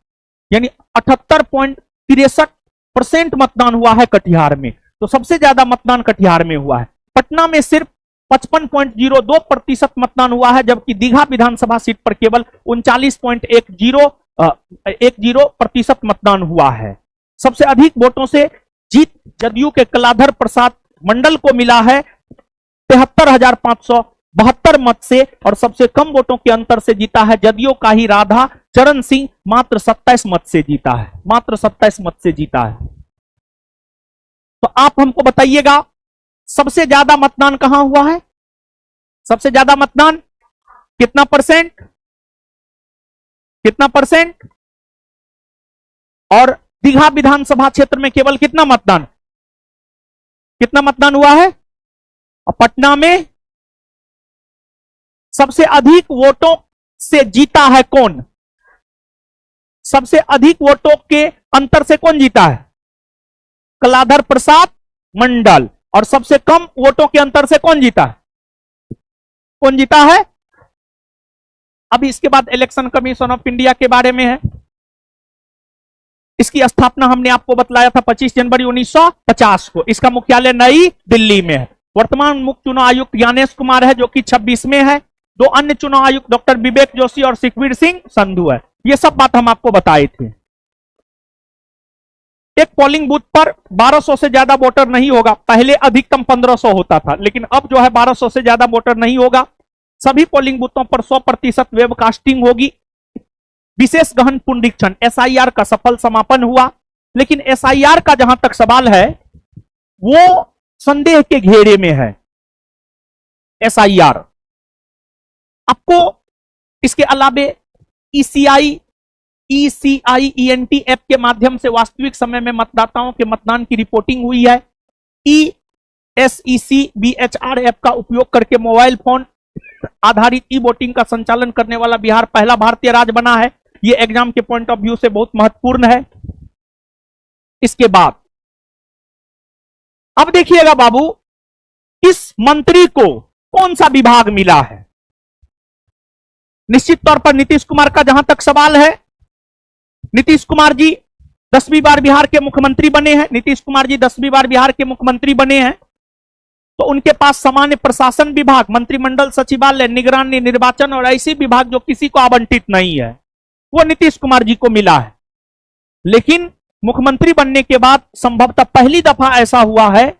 यानी 78.63% मतदान हुआ है कटिहार में। तो सबसे ज्यादा मतदान कटिहार में हुआ है। पटना में सिर्फ 55.02% मतदान हुआ है, जबकि दीघा विधानसभा सीट पर केवल 39.10% मतदान हुआ है। सबसे अधिक वोटों से जीत जदयू के कलाधर प्रसाद मंडल को मिला है 73,572 मत से, और सबसे कम वोटों के अंतर से जीता है जदयू का ही राधा चरण सिंह, मात्र 27 मत से जीता है, मात्र 27 मत से जीता है। तो आप हमको बताइएगा सबसे ज्यादा मतदान कहां हुआ है? सबसे ज्यादा मतदान कितना परसेंट? कितना परसेंट? और दीघा विधानसभा क्षेत्र में केवल कितना मतदान, कितना मतदान हुआ है? और पटना में सबसे अधिक वोटों से जीता है कौन? सबसे अधिक वोटों के अंतर से कौन जीता है? कलाधर प्रसाद मंडल। और सबसे कम वोटों के अंतर से कौन जीता है? कौन जीता है? अभी इसके बाद इलेक्शन कमीशन ऑफ इंडिया के बारे में है। इसकी स्थापना हमने आपको बतलाया था 25 जनवरी 1950 को। इसका मुख्यालय नई दिल्ली में है। वर्तमान मुख्य चुनाव आयुक्त ज्ञानेश कुमार है, जो कि 26 में है। दो अन्य चुनाव आयुक्त डॉक्टर विवेक जोशी और सुखबीर सिंह संधू है। ये सब बात हम आपको बताए थे। एक पोलिंग बूथ पर 1200 से ज्यादा वोटर नहीं होगा। पहले अधिकतम 1500 होता था, लेकिन अब जो है 1200 से ज्यादा वोटर नहीं होगा। सभी पोलिंग बूथों पर 100% वेबकास्टिंग होगी। विशेष गहन पुनरीक्षण एसआईआर का सफल समापन हुआ, लेकिन एसआईआर का जहां तक सवाल है वो संदेह के घेरे में है। एसआईआर आपको इसके अलावे ईसीआईईएनटी ऐप के माध्यम से वास्तविक समय में मतदाताओं के मतदान की रिपोर्टिंग हुई है। ईएसईसीबीएचआर ऐप का उपयोग करके मोबाइल फोन आधारित ई वोटिंग का संचालन करने वाला बिहार पहला भारतीय राज्य बना है। यह एग्जाम के पॉइंट ऑफ व्यू से बहुत महत्वपूर्ण है। इसके बाद अब देखिएगा बाबू, इस मंत्री को कौन सा विभाग मिला है? निश्चित तौर पर नीतीश कुमार का जहां तक सवाल है, नीतीश कुमार जी 10वीं बार बिहार के मुख्यमंत्री बने हैं। नीतीश कुमार जी 10वीं बार बिहार के मुख्यमंत्री बने हैं, तो उनके पास सामान्य प्रशासन विभाग, मंत्रिमंडल सचिवालय, निगरानी, निर्वाचन और ऐसे विभाग जो किसी को आवंटित नहीं है, वो नीतीश कुमार जी को मिला है। लेकिन मुख्यमंत्री बनने के बाद संभवतः पहली दफा ऐसा हुआ है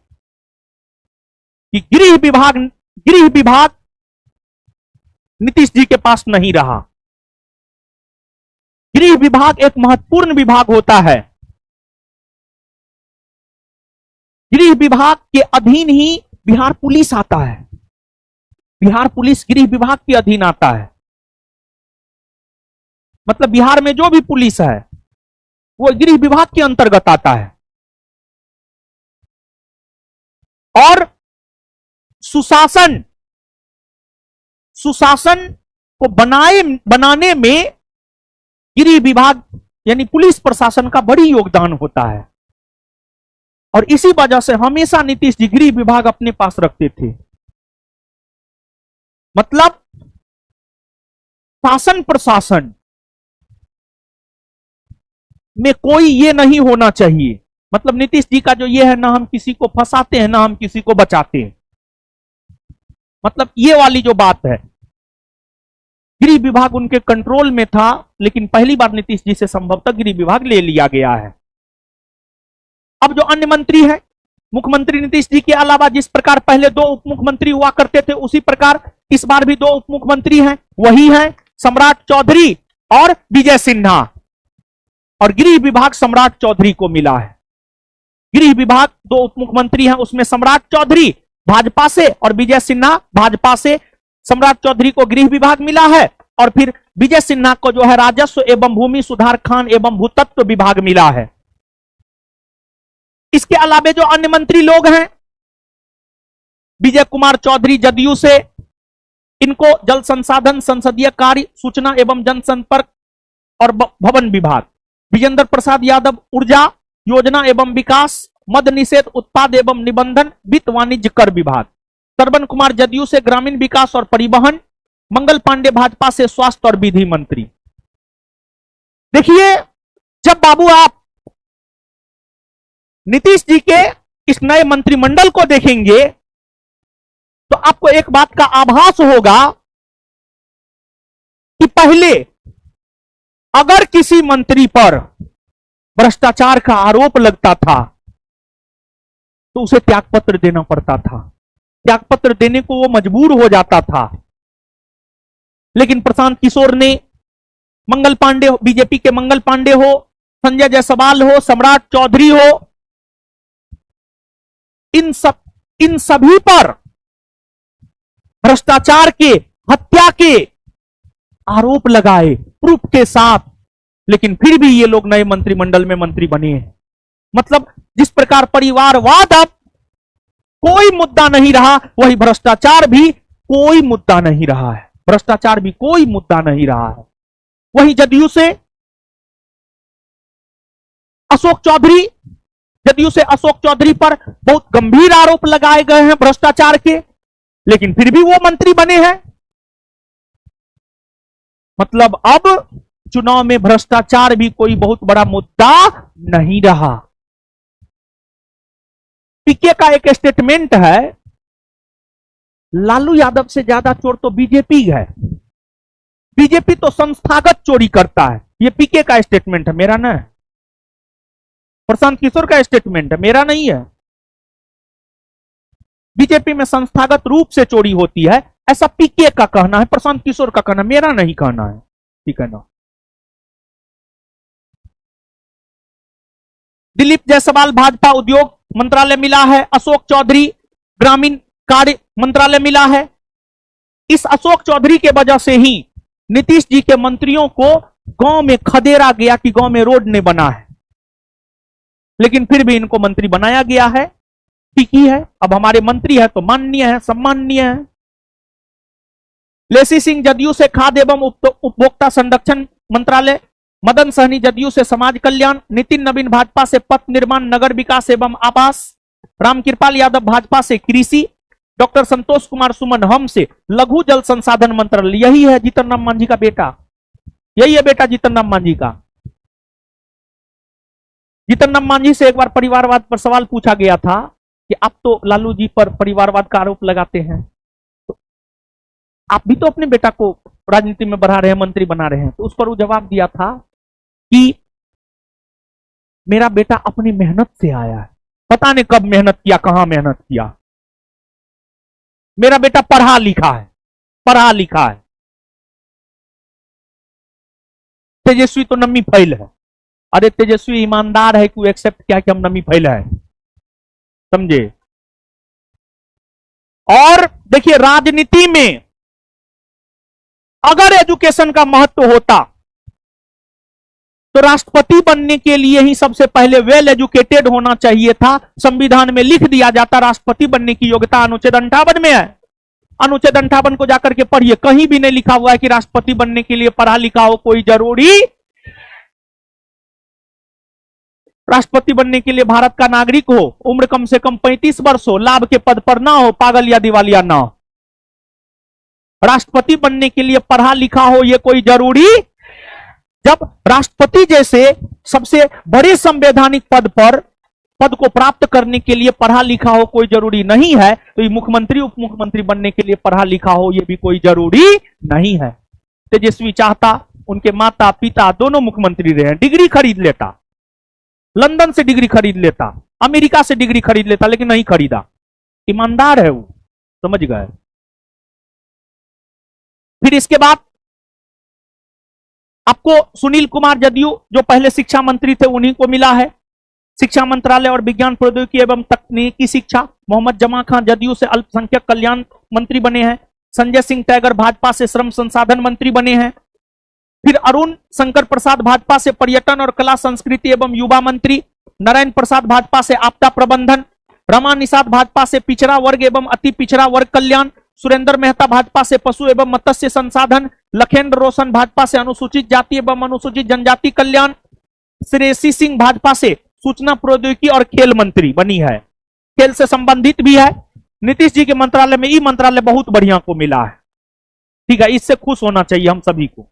कि गृह विभाग नीतीश जी के पास नहीं रहा। गृह विभाग एक महत्वपूर्ण विभाग होता है। गृह विभाग के अधीन ही बिहार पुलिस आता है। बिहार पुलिस गृह विभाग के अधीन आता है। मतलब बिहार में जो भी पुलिस है वो गृह विभाग के अंतर्गत आता है। और सुशासन को बनाने में गृह विभाग यानी पुलिस प्रशासन का बड़ी योगदान होता है। और इसी वजह से हमेशा नीतीश जी गृह विभाग अपने पास रखते थे। मतलब शासन प्रशासन में कोई ये नहीं होना चाहिए। मतलब नीतीश जी का जो ये है, ना हम किसी को फंसाते हैं ना हम किसी को बचाते हैं। मतलब ये वाली जो बात है, गृह विभाग उनके कंट्रोल में था, लेकिन पहली बार नीतीश जी से संभवतः गृह विभाग ले लिया गया है। अब जो अन्य मंत्री हैं, मुख्यमंत्री नीतीश जी के अलावा जिस प्रकार पहले 2 उप मुख्यमंत्री हुआ करते थे, उसी प्रकार इस बार भी 2 उप मुख्यमंत्री हैं। वही हैं सम्राट चौधरी और विजय सिन्हा। और गृह विभाग सम्राट चौधरी को मिला है। गृह विभाग 2 उप मुख्यमंत्री हैं, उसमें सम्राट चौधरी भाजपा से और विजय सिन्हा भाजपा से। सम्राट चौधरी को गृह विभाग मिला है और फिर विजय सिन्हा को जो है राजस्व एवं भूमि सुधार खान एवं भूतत्व विभाग मिला है। इसके अलावा जो अन्य मंत्री लोग हैं, विजय कुमार चौधरी जदयू से, इनको जल संसाधन, संसदीय कार्य, सूचना एवं जनसंपर्क और भवन विभाग। विजेंद्र प्रसाद यादव ऊर्जा, योजना एवं विकास, मद निषेध, उत्पाद एवं निबंधन, वित्त वाणिज्य कर विभाग। श्रवण कुमार जदयू से ग्रामीण विकास और परिवहन। मंगल पांडे भाजपा से स्वास्थ्य और विधि मंत्री। देखिए, जब बाबू आप नीतीश जी के इस नए मंत्रिमंडल को देखेंगे तो आपको एक बात का आभास होगा कि पहले अगर किसी मंत्री पर भ्रष्टाचार का आरोप लगता था तो उसे त्यागपत्र देना पड़ता था, त्यागपत्र देने को वो मजबूर हो जाता था। लेकिन प्रशांत किशोर ने, मंगल पांडे, बीजेपी के मंगल पांडे हो, संजय जायसवाल हो, सम्राट चौधरी हो, इन सभी पर भ्रष्टाचार के, हत्या के आरोप लगाए प्रूफ के साथ, लेकिन फिर भी ये लोग नए मंत्रिमंडल में मंत्री बने हैं। मतलब जिस प्रकार परिवारवाद अब कोई मुद्दा नहीं रहा, वही भ्रष्टाचार भी कोई मुद्दा नहीं रहा है, भ्रष्टाचार भी कोई मुद्दा नहीं रहा है। वही जदयू से अशोक चौधरी, जदयू से अशोक चौधरी पर बहुत गंभीर आरोप लगाए गए हैं भ्रष्टाचार के, लेकिन फिर भी वो मंत्री बने हैं। मतलब अब चुनाव में भ्रष्टाचार भी कोई बहुत बड़ा मुद्दा नहीं रहा। पीके का एक स्टेटमेंट है, लालू यादव से ज्यादा चोर तो बीजेपी है, बीजेपी तो संस्थागत चोरी करता है। ये पीके का स्टेटमेंट है, मेरा ना है। प्रशांत किशोर का स्टेटमेंट है, मेरा नहीं है। बीजेपी में संस्थागत रूप से चोरी होती है, ऐसा पीके का कहना है, प्रशांत किशोर का कहना, मेरा नहीं कहना है, ठीक है ना। दिलीप जायसवाल भाजपा उद्योग मंत्रालय मिला है, अशोक चौधरी ग्रामीण कार्य मंत्रालय मिला है। इस अशोक चौधरी के वजह से ही नीतीश जी के मंत्रियों को गांव में खदेड़ा गया कि गांव में रोड नहीं बना है, लेकिन फिर भी इनको मंत्री बनाया गया है। ठीक ही है, अब हमारे मंत्री है तो माननीय है, सम्माननीय है। लेसी सिंह जदयू से खाद्य एवं उपभोक्ता संरक्षण मंत्रालय, मदन सहनी जदयू से समाज कल्याण, नितिन नवीन भाजपा से पथ निर्माण, नगर विकास एवं आवास, रामकृपाल यादव भाजपा से कृषि, डॉक्टर संतोष कुमार सुमन हम से लघु जल संसाधन मंत्रालय। यही है जीतन राम मांझी का बेटा, यही है बेटा जीतन राम मांझी का। जीतन राम मांझी से एक बार परिवारवाद पर सवाल पूछा गया था कि आप तो लालू जी पर परिवारवाद का आरोप लगाते हैं, तो आप भी तो अपने बेटा को राजनीति में बढ़ा रहे हैं, मंत्री बना रहे हैं। तो उस पर वो जवाब दिया था कि मेरा बेटा अपनी मेहनत से आया है, पता नहीं कब मेहनत किया, कहां मेहनत किया। मेरा बेटा पढ़ा लिखा है, पढ़ा लिखा है। तेजस्वी तो नमी फैल है। अरे तेजस्वी ईमानदार है कि वो एक्सेप्ट किया कि हम नमी फैल है, समझे। और देखिए, राजनीति में अगर एजुकेशन का महत्व होता तो राष्ट्रपति बनने के लिए ही सबसे पहले वेल एजुकेटेड होना चाहिए था। संविधान में लिख दिया जाता राष्ट्रपति बनने की योग्यता अनुच्छेद 58 में है। अनुच्छेद 58 को जाकर के पढ़िए, कहीं भी नहीं लिखा हुआ है कि राष्ट्रपति बनने के लिए पढ़ा लिखा हो कोई जरूरी। राष्ट्रपति बनने के लिए भारत का नागरिक हो, उम्र कम से कम 35 वर्ष हो, लाभ के पद पर ना हो, पागल या दिवालिया ना हो। राष्ट्रपति बनने के लिए पढ़ा लिखा हो, यह कोई जरूरी। जब राष्ट्रपति जैसे सबसे बड़े संवैधानिक पद को प्राप्त करने के लिए पढ़ा लिखा हो कोई जरूरी नहीं है, तो ये मुख्यमंत्री उप मुख्यमंत्री बनने के लिए पढ़ा लिखा हो यह भी कोई जरूरी नहीं है। तेजस्वी चाहता उनके माता पिता दोनों मुख्यमंत्री रहे, डिग्री खरीद लेता, लंदन से डिग्री खरीद लेता, अमेरिका से डिग्री खरीद लेता, लेकिन नहीं खरीदा। ईमानदार है वो, समझ गए। फिर इसके बाद आपको सुनील कुमार जदयू जो पहले शिक्षा मंत्री थे उन्हीं को मिला है शिक्षा मंत्रालय और विज्ञान प्रौद्योगिकी एवं तकनीकी शिक्षा। मोहम्मद जमा खान जदयू से अल्पसंख्यक कल्याण मंत्री बने हैं। संजय सिंह टैगर भाजपा से श्रम संसाधन मंत्री बने हैं। फिर अरुण शंकर प्रसाद भाजपा से पर्यटन और कला संस्कृति एवं युवा मंत्री, नारायण प्रसाद भाजपा से आपदा प्रबंधन, रमा निषाद भाजपा से पिछड़ा वर्ग एवं अति पिछड़ा वर्ग कल्याण, सुरेंद्र मेहता भाजपा से पशु एवं मत्स्य संसाधन, लखेंद्र रोशन भाजपा से अनुसूचित जाति एवं अनुसूचित जनजाति कल्याण, श्रेयसी सिंह भाजपा से सूचना प्रौद्योगिकी और खेल मंत्री बनी है, खेल से संबंधित भी है। नीतीश जी के मंत्रालय में ई मंत्रालय बहुत बढ़िया को मिला है, ठीक है, इससे खुश होना चाहिए हम सभी को।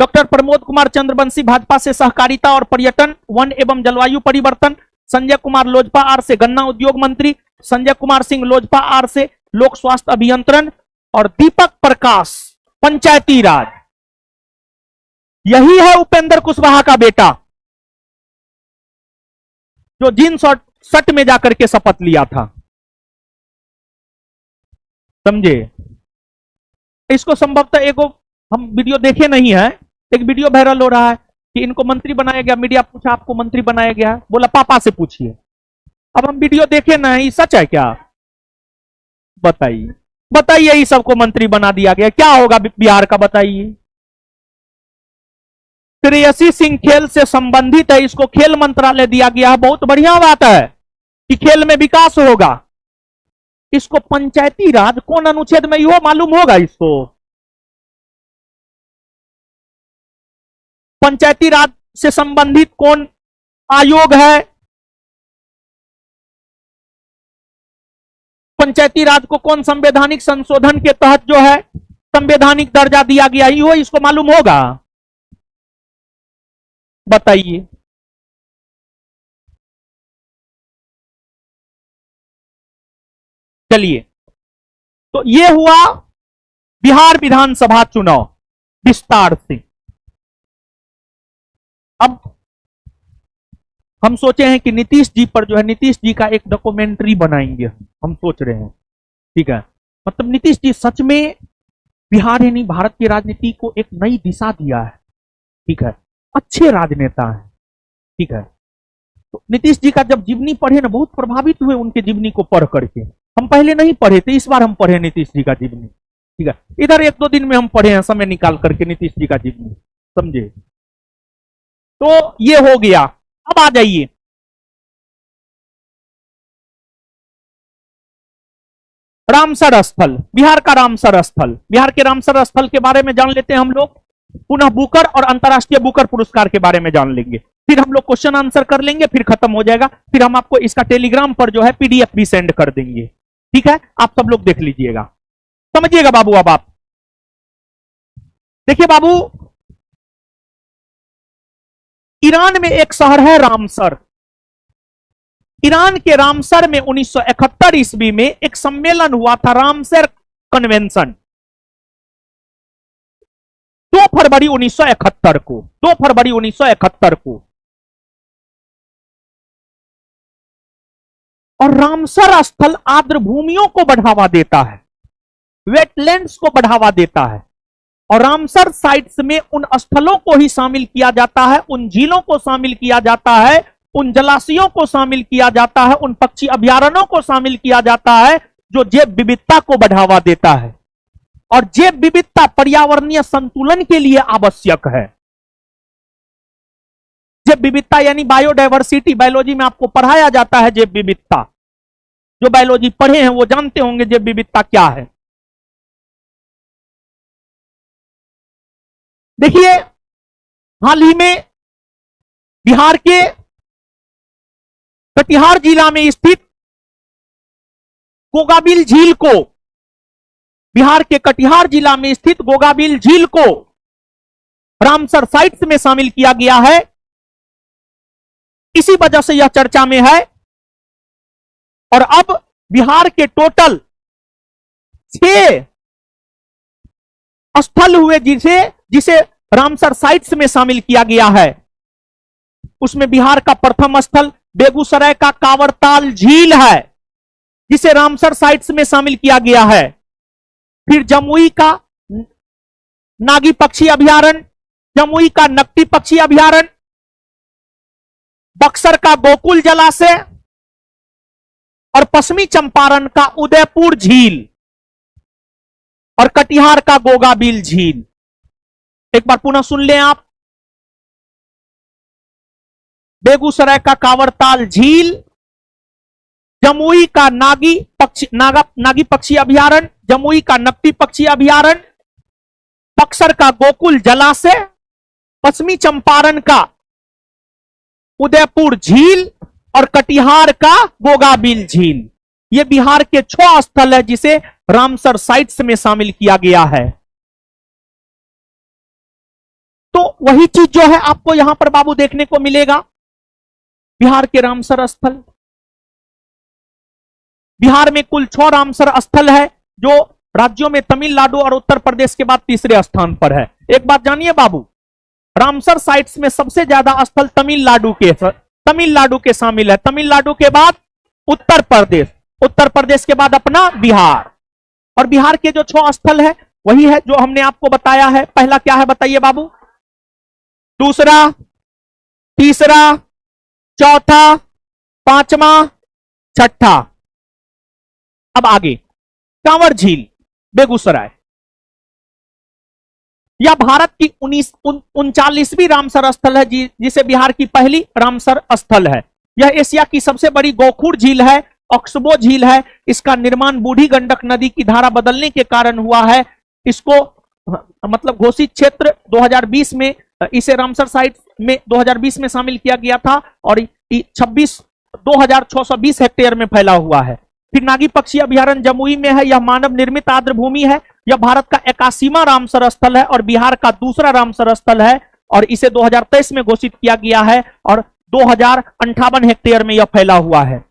डॉक्टर प्रमोद कुमार चंद्रवंशी भाजपा से सहकारिता और पर्यटन, वन एवं जलवायु परिवर्तन, संजय कुमार लोजपा आर से गन्ना उद्योग मंत्री, संजय कुमार सिंह लोजपा आर से लोक स्वास्थ्य अभियंत्रण, और दीपक प्रकाश पंचायती राज। यही है उपेंद्र कुशवाहा का बेटा जो जींस और शर्ट में जाकर के शपथ लिया था, समझे। इसको संभवतः एक हम वीडियो देखे नहीं है, एक वीडियो वायरल हो रहा है कि इनको मंत्री बनाया गया। मीडिया पूछा आपको मंत्री बनाया गया, बोला पापा से पूछिए। अब हम वीडियो देखे नहीं, सच है क्या? बताइए बताइए, इस सबको मंत्री बना दिया गया, क्या होगा बिहार का बताइए। श्रेयसी सिंह खेल से संबंधित है, इसको खेल मंत्रालय दिया गया है, बहुत बढ़िया बात है कि खेल में विकास होगा। इसको पंचायती राज कौन अनुच्छेद में यो मालूम होगा इसको? पंचायती राज से संबंधित कौन आयोग है? पंचायती राज को कौन संवैधानिक संशोधन के तहत जो है संवैधानिक दर्जा दिया गया, यो इसको मालूम होगा? बताइए। चलिए, तो ये हुआ बिहार विधानसभा चुनाव विस्तार से। अब हम सोचे हैं कि नीतीश जी पर जो है, नीतीश जी का एक डॉक्यूमेंट्री बनाएंगे, हम सोच रहे हैं, ठीक है। मतलब नीतीश जी सच में बिहार यानी भारत की राजनीति को एक नई दिशा दिया है, ठीक है, अच्छे राजनेता हैं, ठीक है। तो नीतीश जी का जब जीवनी पढ़े ना, बहुत प्रभावित हुए उनके जीवनी को पढ़ करके। हम पहले नहीं पढ़े थे, इस बार हम पढ़े नीतीश जी का जीवनी, ठीक है। इधर एक दो दिन में हम पढ़े हैं समय निकाल करके नीतीश जी का जीवनी, समझे। तो ये हो गया। अब आ जाइए, रामसर स्थल, बिहार का रामसर स्थल। बिहार के रामसर स्थल के बारे में जान लेते हैं हम लोग, पुनः बुकर और अंतरराष्ट्रीय बुकर पुरस्कार के बारे में जान लेंगे, फिर हम लोग क्वेश्चन आंसर कर लेंगे, फिर खत्म हो जाएगा। फिर हम आपको इसका टेलीग्राम पर जो है पीडीएफ भी सेंड कर देंगे, ठीक है। आप सब लोग देख लीजिएगा, समझिएगा बाबू। अब आप देखिए बाबू, ईरान में एक शहर है रामसर। ईरान के रामसर में 1971 ईस्वी में एक सम्मेलन हुआ था, रामसर कन्वेंशन। 2 फरवरी 1971 को, 2 फरवरी 1971 को। और रामसर स्थल आर्द्र भूमियों को बढ़ावा देता है, वेटलैंड्स को बढ़ावा देता है। और रामसर साइट्स में उन स्थलों को ही शामिल किया जाता है, उन झीलों को शामिल किया जाता है, उन जलाशयों को शामिल किया जाता है, उन पक्षी अभयारण्यों को शामिल किया जाता है जो जैव विविधता को बढ़ावा देता है। और जैव विविधता पर्यावरणीय संतुलन के लिए आवश्यक है। जैव विविधता यानी बायोडायवर्सिटी, बायोलॉजी में आपको पढ़ाया जाता है जैव विविधता। जो बायोलॉजी पढ़े हैं वो जानते होंगे जैव विविधता क्या है। देखिए, हाल ही में बिहार के कटिहार जिला में स्थित गोगाबिल झील को, बिहार के कटिहार जिला में स्थित गोगाबिल झील को रामसर साइट्स में शामिल किया गया है। इसी वजह से यह चर्चा में है। और अब बिहार के टोटल 6 स्थल हुए जिसे रामसर साइट्स में शामिल किया गया है। उसमें बिहार का प्रथम स्थल बेगूसराय का कांवरताल झील है, जिसे रामसर साइट्स में शामिल किया गया है। फिर जमुई का नागी पक्षी अभयारण्य, जमुई का नकटी पक्षी अभयारण्य, बक्सर का गोकुल जलाशय और पश्चिमी चंपारण का उदयपुर झील। और कटिहार का गोगाबिल झील। एक बार पुनः सुन लें आप, बेगूसराय का कांवरताल झील, जमुई का नागी पक्षी अभयारण्य, जमुई का नकटी पक्षी अभयारण्य, बक्सर का गोकुल जलाशय, पश्चिमी चंपारण का उदयपुर झील और कटिहार का गोगाबिल झील। यह बिहार के 6 स्थल है जिसे रामसर साइट्स में शामिल किया गया है। तो वही चीज जो है आपको यहां पर बाबू देखने को मिलेगा, बिहार के रामसर स्थल। बिहार में कुल 6 रामसर स्थल है, जो राज्यों में तमिलनाडु और उत्तर प्रदेश के बाद तीसरे स्थान पर है। एक बात जानिए बाबू, रामसर साइट्स में सबसे ज्यादा स्थल तमिलनाडु के शामिल है। तमिलनाडु के बाद उत्तर प्रदेश, उत्तर प्रदेश के बाद अपना बिहार। और बिहार के जो 6 स्थल है वही है जो हमने आपको बताया है। पहला क्या है बताइए बाबू, दूसरा, तीसरा, चौथा, पांचवा, छठा। अब आगे कांवर झील बेगूसराय, यह भारत की 39वीं रामसर स्थल है जिसे बिहार की पहली रामसर स्थल है। यह एशिया की सबसे बड़ी गोखुर झील है, ऑक्सबो झील है। इसका निर्माण बूढ़ी गंडक नदी की धारा बदलने के कारण हुआ है। इसको मतलब घोषित क्षेत्र 2020 में इसे रामसर साइट में 2020 में शामिल किया गया था और 2620 हेक्टेयर में फैला हुआ है। फिर नागी पक्षी अभयारण्य जमुई में है, यह मानव निर्मित आर्द्र भूमि है। यह भारत का 81वां रामसर स्थल है और बिहार का दूसरा रामसर स्थल है और इसे 2023 में घोषित किया गया है और 2058 हेक्टेयर में यह फैला हुआ है।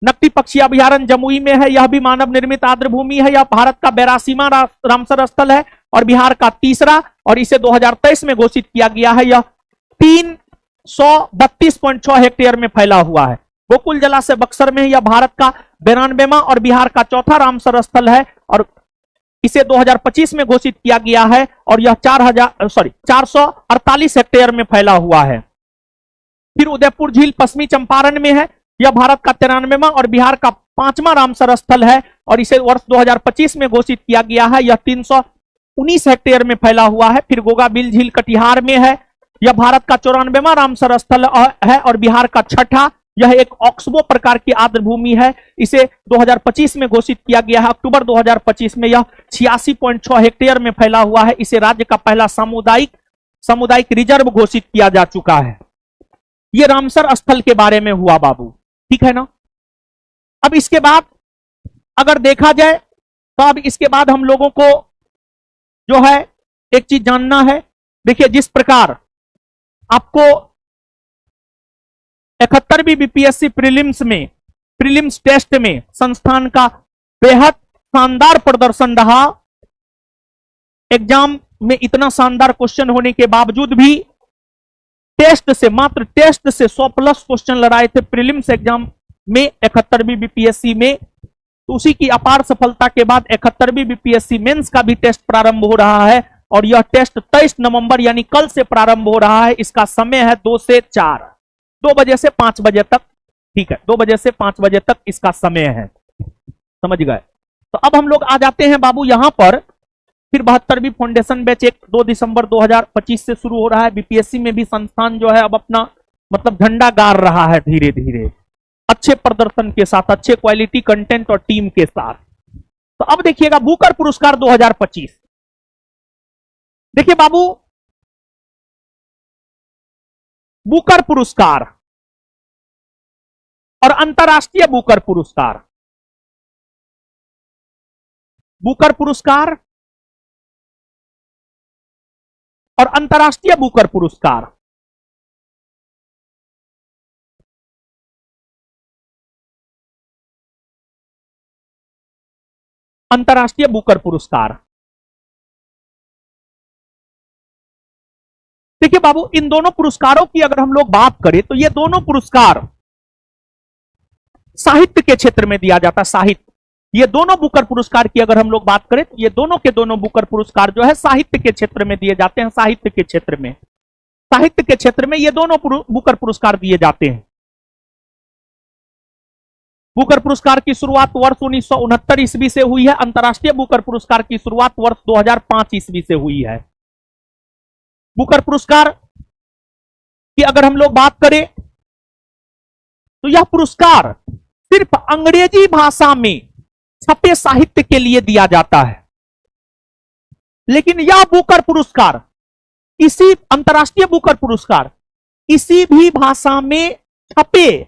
नकटी पक्षी अभयारण्य जमुई में है, यह भी मानव निर्मित आर्द्र भूमि है। यह भारत का 82वां रामसर स्थल है और बिहार का तीसरा और इसे 2023 में घोषित किया गया है। यह 332.6 हेक्टेयर में फैला हुआ है। गोकुल जलाशय बक्सर में, यह भारत का 92वां और बिहार का चौथा रामसर स्थल है और इसे 2025 में घोषित किया गया है और यह 448 हेक्टेयर में फैला हुआ है। फिर उदयपुर झील पश्चिमी चंपारण में है, यह भारत का 93वां और बिहार का 5वां रामसर स्थल है और इसे वर्ष 2025 में घोषित किया गया है। यह 319 हेक्टेयर में फैला हुआ है। फिर गोगाबिल झील कटिहार में है, यह भारत का 94वां रामसर स्थल है और बिहार का 6ठा। यह एक ऑक्सबो प्रकार की आर्द्र भूमि है। इसे 2025 में घोषित किया गया है। अक्टूबर 2025 में यह 86.6 हेक्टेयर में फैला हुआ है। इसे राज्य का पहला सामुदायिक रिजर्व घोषित किया जा चुका है। यह रामसर स्थल के बारे में हुआ बाबू, ठीक है ना। अब इसके बाद अगर देखा जाए तो अब इसके बाद हम लोगों को जो है एक चीज जानना है। देखिए, जिस प्रकार आपको 71वीं बीपीएससी प्रीलिम्स टेस्ट में संस्थान का बेहद शानदार प्रदर्शन रहा। एग्जाम में इतना शानदार क्वेश्चन होने के बावजूद भी मात्र टेस्ट से 100+ क्वेश्चन लड़ाए थे प्रीलिम्स एग्जाम में 71वीं बीपीएससी में। तो उसी की अपार सफलता के बाद 71वीं बीपीएससी मेंस का भी टेस्ट प्रारंभ हो रहा है और यह टेस्ट 23 नवंबर यानी कल से प्रारंभ हो रहा है। इसका समय है 2 से 4, 2 बजे से 5 बजे तक, ठीक है, 2 बजे से 5 बजे तक इसका समय है, समझ गए। तो अब हम लोग आ जाते हैं बाबू यहां पर। फिर 72वीं फाउंडेशन बैच 2 दिसंबर 2025 से शुरू हो रहा है। बीपीएससी में भी संस्थान जो है अब अपना मतलब झंडा गाड़ रहा है धीरे धीरे, अच्छे प्रदर्शन के साथ, अच्छे क्वालिटी कंटेंट और टीम के साथ। तो अब देखिएगा बुकर पुरस्कार 2025। देखिए बाबू, बुकर पुरस्कार और अंतरराष्ट्रीय बुकर पुरस्कार, बुकर पुरस्कार और अंतरराष्ट्रीय बुकर पुरस्कार। अंतरराष्ट्रीय बुकर पुरस्कार, देखिए बाबू, इन दोनों पुरस्कारों की अगर हम लोग बात करें तो ये दोनों पुरस्कार साहित्य के क्षेत्र में दिया जाता है। साहित्य, ये दोनों बुकर पुरस्कार की अगर हम लोग बात करें तो ये दोनों के दोनों बुकर पुरस्कार जो है साहित्य के क्षेत्र में दिए जाते हैं। साहित्य के क्षेत्र में ये दोनों बुकर पुरस्कार दिए जाते हैं। बुकर पुरस्कार की शुरुआत वर्ष 1969 ईस्वी से हुई है। अंतर्राष्ट्रीय बुकर पुरस्कार की शुरुआत वर्ष 2005 ईस्वी से हुई है। बुकर पुरस्कार की अगर हम लोग बात करें तो यह पुरस्कार सिर्फ अंग्रेजी भाषा में छपे साहित्य के लिए दिया जाता है। लेकिन यह बुकर पुरस्कार, इसी अंतर्राष्ट्रीय बुकर पुरस्कार किसी भी भाषा में छपे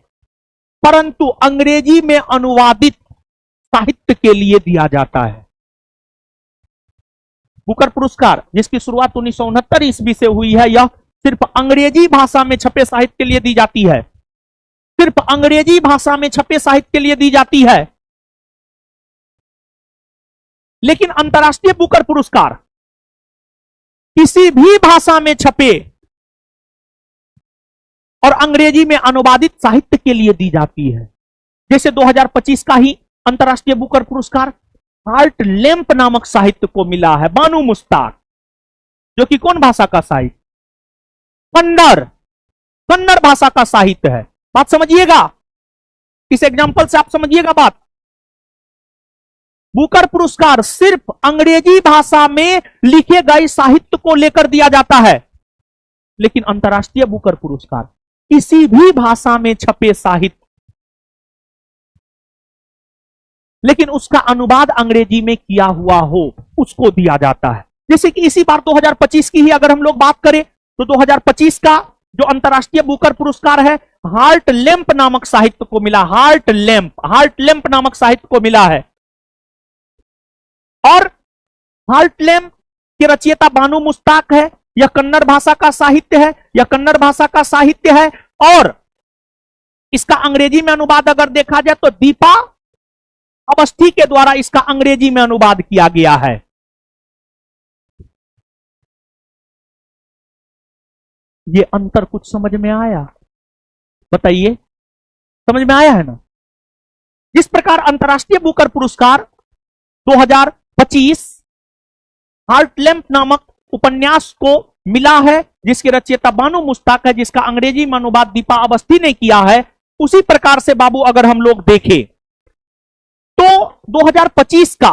परंतु अंग्रेजी में अनुवादित साहित्य के लिए दिया जाता है। बुकर पुरस्कार जिसकी शुरुआत 1969 ईस्वी से हुई है, यह सिर्फ अंग्रेजी भाषा में छपे साहित्य के लिए दी जाती है। सिर्फ अंग्रेजी भाषा में छपे साहित्य के लिए दी जाती है। लेकिन अंतर्राष्ट्रीय बुकर पुरस्कार किसी भी भाषा में छपे और अंग्रेजी में अनुवादित साहित्य के लिए दी जाती है। जैसे 2025 का ही अंतर्राष्ट्रीय बुकर पुरस्कार हार्ट लैंप नामक साहित्य को मिला है, बानू मुश्ताक, जो कि कौन भाषा का साहित्य? कन्नड़ भाषा का साहित्य है। बात समझिएगा, इस एग्जांपल से आप समझिएगा बात। बुकर पुरस्कार सिर्फ अंग्रेजी भाषा में लिखे गए साहित्य को लेकर दिया जाता है। लेकिन अंतर्राष्ट्रीय बुकर पुरस्कार किसी भी भाषा में छपे साहित्य, लेकिन उसका अनुवाद अंग्रेजी में किया हुआ हो, उसको दिया जाता है। जैसे कि इसी बार 2025 की ही अगर हम लोग बात करें तो 2025 का जो अंतर्राष्ट्रीय बुकर पुरस्कार है, हार्ट लैंप नामक साहित्य को मिला। हार्ट लैंप नामक साहित्य को मिला है। और हार्ट लैंप के रचयिता बानू मुश्ताक है। यह कन्नड़ भाषा का साहित्य है। और इसका अंग्रेजी में अनुवाद अगर देखा जाए तो दीपा अवस्थी के द्वारा इसका अंग्रेजी में अनुवाद किया गया है। ये अंतर कुछ समझ में आया? बताइए, समझ में आया है ना? जिस प्रकार अंतर्राष्ट्रीय बुकर पुरस्कार 2025 हार्ट लैंप नामक उपन्यास को मिला है, जिसके रचयिता बानू मुश्ताक है, जिसका अंग्रेजी में अनुवाद दीपा अवस्थी ने किया है, उसी प्रकार से बाबू अगर हम लोग देखें तो 2025 का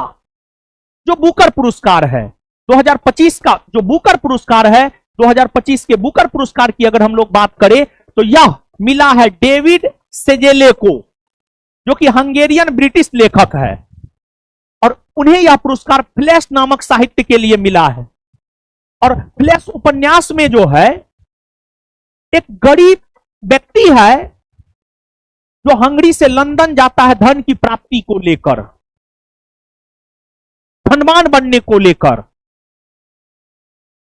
जो बुकर पुरस्कार है, 2025 का जो बुकर पुरस्कार है, 2025 के बुकर पुरस्कार की अगर हम लोग बात करें तो यह मिला है डेविड सेजेले को, जो कि हंगेरियन ब्रिटिश लेखक है। और उन्हें यह पुरस्कार फ्लैश नामक साहित्य के लिए मिला है। और फ्लैश उपन्यास में जो है, एक गरीब व्यक्ति है जो हंगरी से लंदन जाता है धन की प्राप्ति को लेकर, धनवान बनने को लेकर।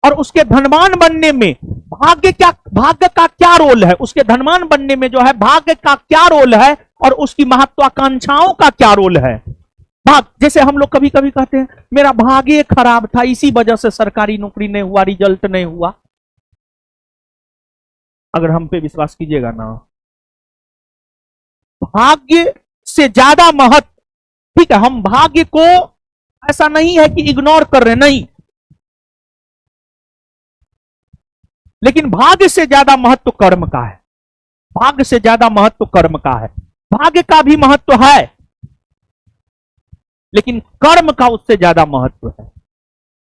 और उसके धनवान बनने में भाग्य का क्या रोल है, उसके धनवान बनने में जो है भाग्य का क्या रोल है और उसकी महत्वाकांक्षाओं का क्या रोल है। जैसे हम लोग कभी कभी कहते हैं मेरा भाग्य खराब था, इसी वजह से सरकारी नौकरी नहीं हुआ, रिजल्ट नहीं हुआ। अगर हम पे विश्वास कीजिएगा ना, भाग्य से ज्यादा महत्व, ठीक है, हम भाग्य को ऐसा नहीं है कि इग्नोर कर रहे, नहीं, लेकिन भाग्य से ज्यादा महत्व कर्म का है। भाग्य से ज्यादा महत्व कर्म का है। भाग्य का भी महत्व है, लेकिन कर्म का उससे ज्यादा महत्व है।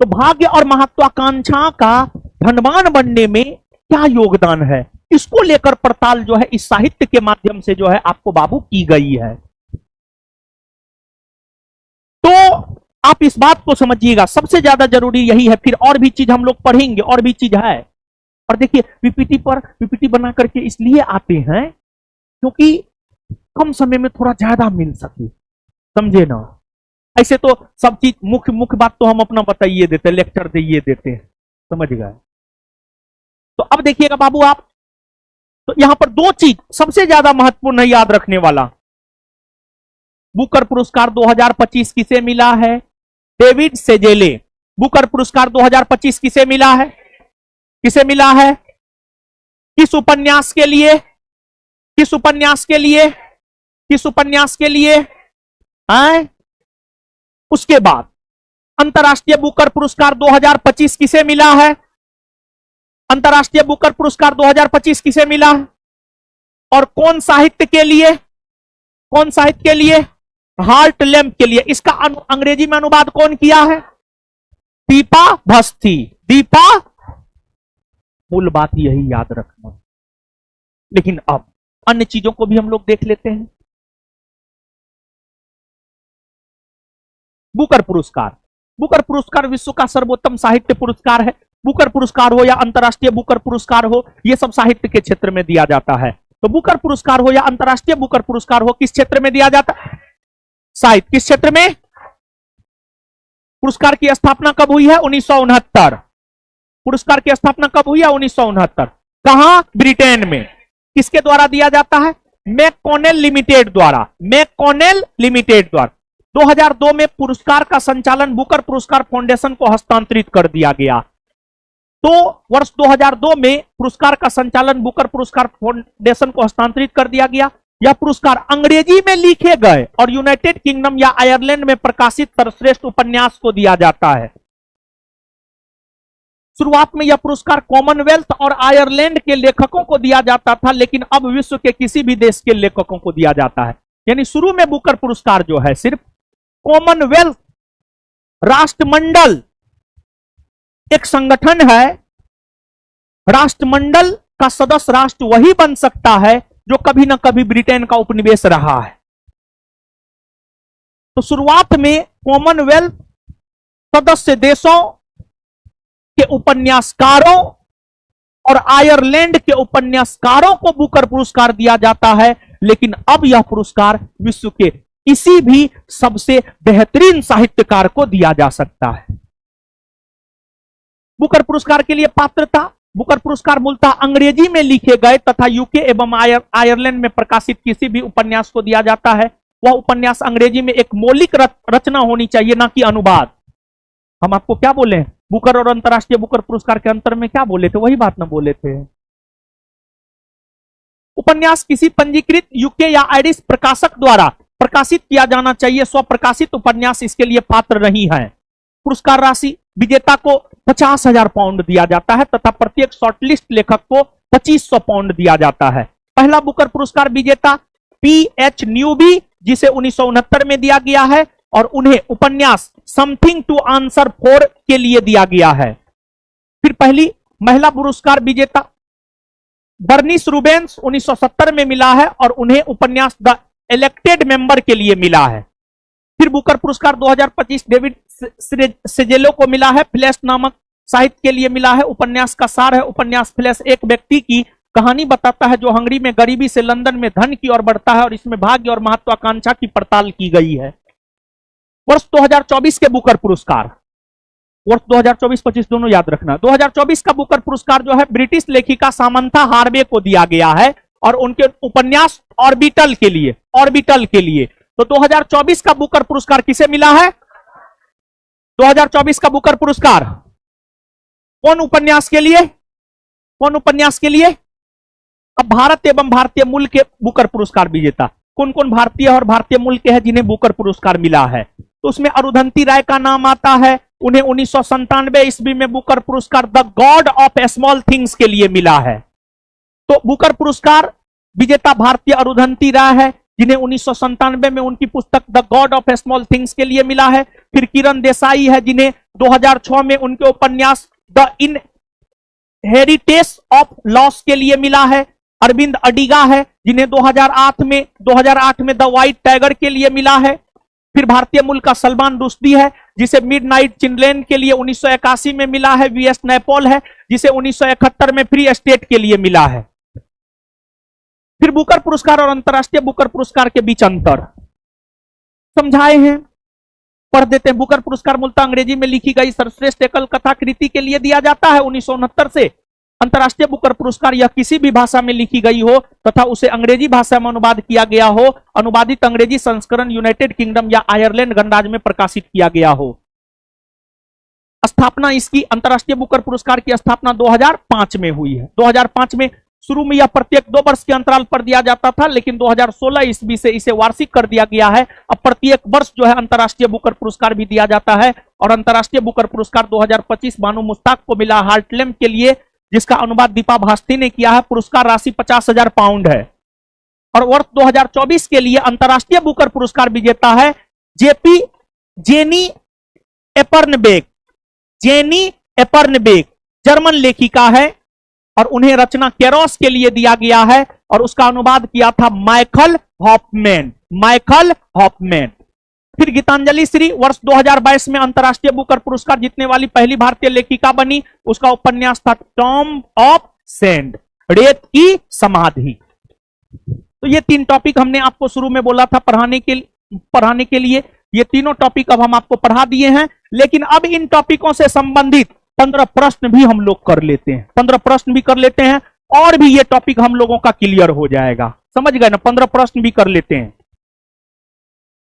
तो भाग्य और महत्वाकांक्षा का धनवान बनने में क्या योगदान है, इसको लेकर पड़ताल जो है इस साहित्य के माध्यम से जो है आपको बाबू की गई है। तो आप इस बात को समझिएगा, सबसे ज्यादा जरूरी यही है। फिर और भी चीज हम लोग पढ़ेंगे, और भी चीज है। और देखिए, पीपीटी बना करके इसलिए आते हैं क्योंकि कम समय में थोड़ा ज्यादा मिल सके, समझे ना। ऐसे तो सब चीज मुख्य बात तो हम अपना बताइए देते, लेक्चर दिए देते हैं, समझ गए। तो अब देखिएगा बाबू आप, तो यहां पर दो चीज सबसे ज्यादा महत्वपूर्ण है याद रखने वाला। बुकर पुरस्कार 2025 किसे मिला है? डेविड सेजेले। बुकर पुरस्कार 2025 किसे मिला है? किसे मिला है? किस उपन्यास के लिए? किस उपन्यास के लिए? किस उपन्यास के लिए? हैं? उसके बाद अंतर्राष्ट्रीय बुकर पुरस्कार 2025 किसे मिला है? अंतर्राष्ट्रीय बुकर पुरस्कार 2025 किसे मिला है? और कौन साहित्य के लिए? कौन साहित्य के लिए? हार्ट लैम्प के लिए। इसका अंग्रेजी में अनुवाद कौन किया है? दीपा भस्ती। दीपा, मूल बात यही याद रखना। लेकिन अब अन्य चीजों को भी हम लोग देख लेते हैं। बुकर पुरस्कार। बुकर पुरस्कार विश्व का सर्वोत्तम साहित्य पुरस्कार है। बुकर पुरस्कार हो या अंतर्राष्ट्रीय बुकर पुरस्कार हो, यह सब साहित्य के क्षेत्र में दिया जाता है। तो बुकर पुरस्कार हो या अंतर्राष्ट्रीय बुकर पुरस्कार हो, किस क्षेत्र में दिया जाता है? साहित्य। किस क्षेत्र में? पुरस्कार की स्थापना कब हुई है? 1969। पुरस्कार की स्थापना कब हुई है? 1969। कहां? ब्रिटेन में। किसके द्वारा दिया जाता है? मैककॉनेल लिमिटेड द्वारा। मैककॉनेल लिमिटेड द्वारा। 2002 में पुरस्कार का संचालन बुकर पुरस्कार फाउंडेशन को हस्तांतरित कर दिया गया। तो वर्ष 2002 में पुरस्कार का संचालन बुकर पुरस्कार फाउंडेशन को हस्तांतरित कर दिया गया। यह पुरस्कार अंग्रेजी में लिखे गए और यूनाइटेड किंगडम या आयरलैंड में प्रकाशित सर्वश्रेष्ठ उपन्यास को दिया जाता है। शुरुआत में यह पुरस्कार कॉमनवेल्थ और आयरलैंड के लेखकों को दिया जाता था, लेकिन अब विश्व के किसी भी देश के लेखकों को दिया जाता है। यानी शुरू में बुकर पुरस्कार जो है सिर्फ कॉमनवेल्थ राष्ट्रमंडल एक संगठन है, राष्ट्रमंडल का सदस्य राष्ट्र वही बन सकता है जो कभी ना कभी ब्रिटेन का उपनिवेश रहा है। तो शुरुआत में कॉमनवेल्थ सदस्य देशों के उपन्यासकारों और आयरलैंड के उपन्यासकारों को बुकर पुरस्कार दिया जाता है, लेकिन अब यह पुरस्कार विश्व के किसी भी सबसे बेहतरीन साहित्यकार को दिया जा सकता है। बुकर पुरस्कार के लिए पात्रता। बुकर पुरस्कार मूलतः अंग्रेजी में लिखे गए तथा यूके एवं आयरलैंड में प्रकाशित किसी भी उपन्यास को दिया जाता है। वह उपन्यास अंग्रेजी में एक मौलिक रचना होनी चाहिए, ना कि अनुवाद। हम आपको क्या बोले? बुकर और अंतर्राष्ट्रीय बुकर पुरस्कार के अंतर में क्या बोले थे? वही बात ना बोले थे। उपन्यास किसी पंजीकृत यूके या आयरिश प्रकाशक द्वारा प्रकाशित किया जाना चाहिए। स्वप्रकाशित उपन्यास इसके लिए पात्र नहीं है। पुरस्कार राशि विजेता को 50,000 पाउंड दिया जाता है तथा प्रत्येक शॉर्टलिस्ट लेखक को 2500 पाउंड दिया जाता है। पहला बुकर पुरस्कार विजेता P.H. न्यूबी, जिसे 1969 में दिया गया है और उन्हें उपन्यास समथिंग टू आंसर फॉर के लिए दिया गया है। फिर पहली महिला पुरस्कार विजेता बर्निस रूबेंस 1970 में मिला है और उन्हें उपन्यास द इलेक्टेड मेंबर के लिए मिला है। फिर बुकर पुरस्कार 2025 डेविड सेजेलो को मिला है। फ्लैश नामक साहित्य के लिए मिला है। उपन्यास का सार है। उपन्यास फ्लैश एक व्यक्ति की कहानी बताता है जो हंगरी में गरीबी से लंदन में धन की ओर बढ़ता है और इसमें भाग्य और महत्वाकांक्षा की पड़ताल की गई है। वर्ष 2024 के बुकर पुरस्कार, वर्ष 2024-25 दोनों याद रखना। 2024 का बुकर पुरस्कार जो है ब्रिटिश लेखिका सामंथा हार्वे को दिया गया है और उनके उपन्यास ऑर्बिटल के लिए। ऑर्बिटल के लिए तो 2024 का बुकर पुरस्कार किसे मिला है? 2024 का बुकर पुरस्कार कौन उपन्यास के लिए? कौन उपन्यास के लिए? अब भारत एवं भारतीय मूल के बुकर पुरस्कार विजेता कौन कौन भारतीय और भारतीय मूल के हैं जिन्हें बुकर पुरस्कार मिला है? तो उसमें अरुंधति राय का नाम आता है। उन्हें 1997 ईस्वी में बुकर पुरस्कार the God of small things के लिए मिला है। तो बुकर पुरस्कार विजेता भारतीय अरुंधति राय है जिन्हें 1997 में उनकी पुस्तक the God of small things के लिए मिला है। फिर किरण देसाई है जिन्हें 2006 में उनके उपन्यास द इनहेरिटेंस ऑफ लॉस के लिए मिला है। अरविंद अडिगा है जिन्हें 2008 में द व्हाइट टाइगर के लिए मिला है। फिर भारतीय मूल का सलमान रुश्दी है जिसे मिडनाइट चिल्ड्रेन के लिए 1981 में मिला है। वीएस नैपोल है जिसे 1971 में फ्री स्टेट के लिए मिला है। फिर बुकर पुरस्कार और अंतर्राष्ट्रीय बुकर पुरस्कार के बीच अंतर समझाए हैं, पढ़ देते हैं। बुकर पुरस्कार मूलतः अंग्रेजी में लिखी गई सर्वश्रेष्ठ एकल कथा कृति के लिए दिया जाता है 1969 से। अंतर्राष्ट्रीय बुकर पुरस्कार यह किसी भी भाषा में लिखी गई हो तथा उसे अंग्रेजी भाषा में अनुवाद किया गया हो, अनुवादित अंग्रेजी संस्करण यूनाइटेड किंगडम या आयरलैंड गणराज्य में प्रकाशित किया गया हो। स्थापना इसकी अंतर्राष्ट्रीय बुकर पुरस्कार की स्थापना 2005 में हुई है। 2005 में शुरू में यह प्रत्येक 2 वर्ष के अंतराल पर दिया जाता था, लेकिन 2016 ईस्वी से इसे वार्षिक कर दिया गया है। अब प्रत्येक वर्ष जो है अंतर्राष्ट्रीय बुकर पुरस्कार भी दिया जाता है और अंतर्राष्ट्रीय बुकर पुरस्कार 2025 बानो मुश्ताक को मिला हार्टलैम्प के लिए, जिसका अनुवाद दीपा भास्ती ने किया है। पुरस्कार राशि 50,000 पाउंड है। और वर्ष 2024 के लिए अंतर्राष्ट्रीय बुकर पुरस्कार विजेता है जेपी जेनी एपर्नबेक। जेनी एपर्नबेक जर्मन लेखिका है और उन्हें रचना केरोस के लिए दिया गया है और उसका अनुवाद किया था माइकल हॉफमैन। Michael Hoffmann. फिर गीतांजलि श्री वर्ष 2022 में अंतर्राष्ट्रीय बुकर पुरस्कार जीतने वाली पहली भारतीय लेखिका बनी। उसका उपन्यास था टॉम ऑफ सैंड, रेत की समाधि। तो ये 3 टॉपिक हमने आपको शुरू में बोला था पढ़ाने के लिए। ये तीनों टॉपिक अब हम आपको पढ़ा दिए हैं, लेकिन अब इन टॉपिकों से संबंधित 15 प्रश्न भी हम लोग कर लेते हैं। 15 प्रश्न भी कर लेते हैं और भी ये टॉपिक हम लोगों का क्लियर हो जाएगा। समझ गए ना? 15 प्रश्न भी कर लेते हैं।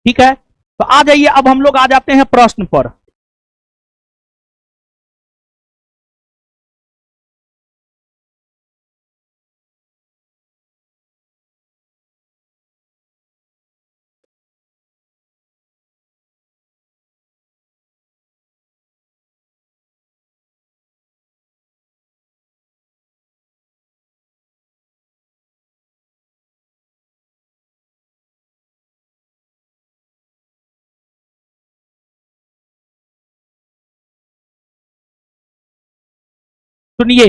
ठीक है, तो आ जाइए, अब हम लोग आ जाते हैं प्रश्न पर। सुनिए,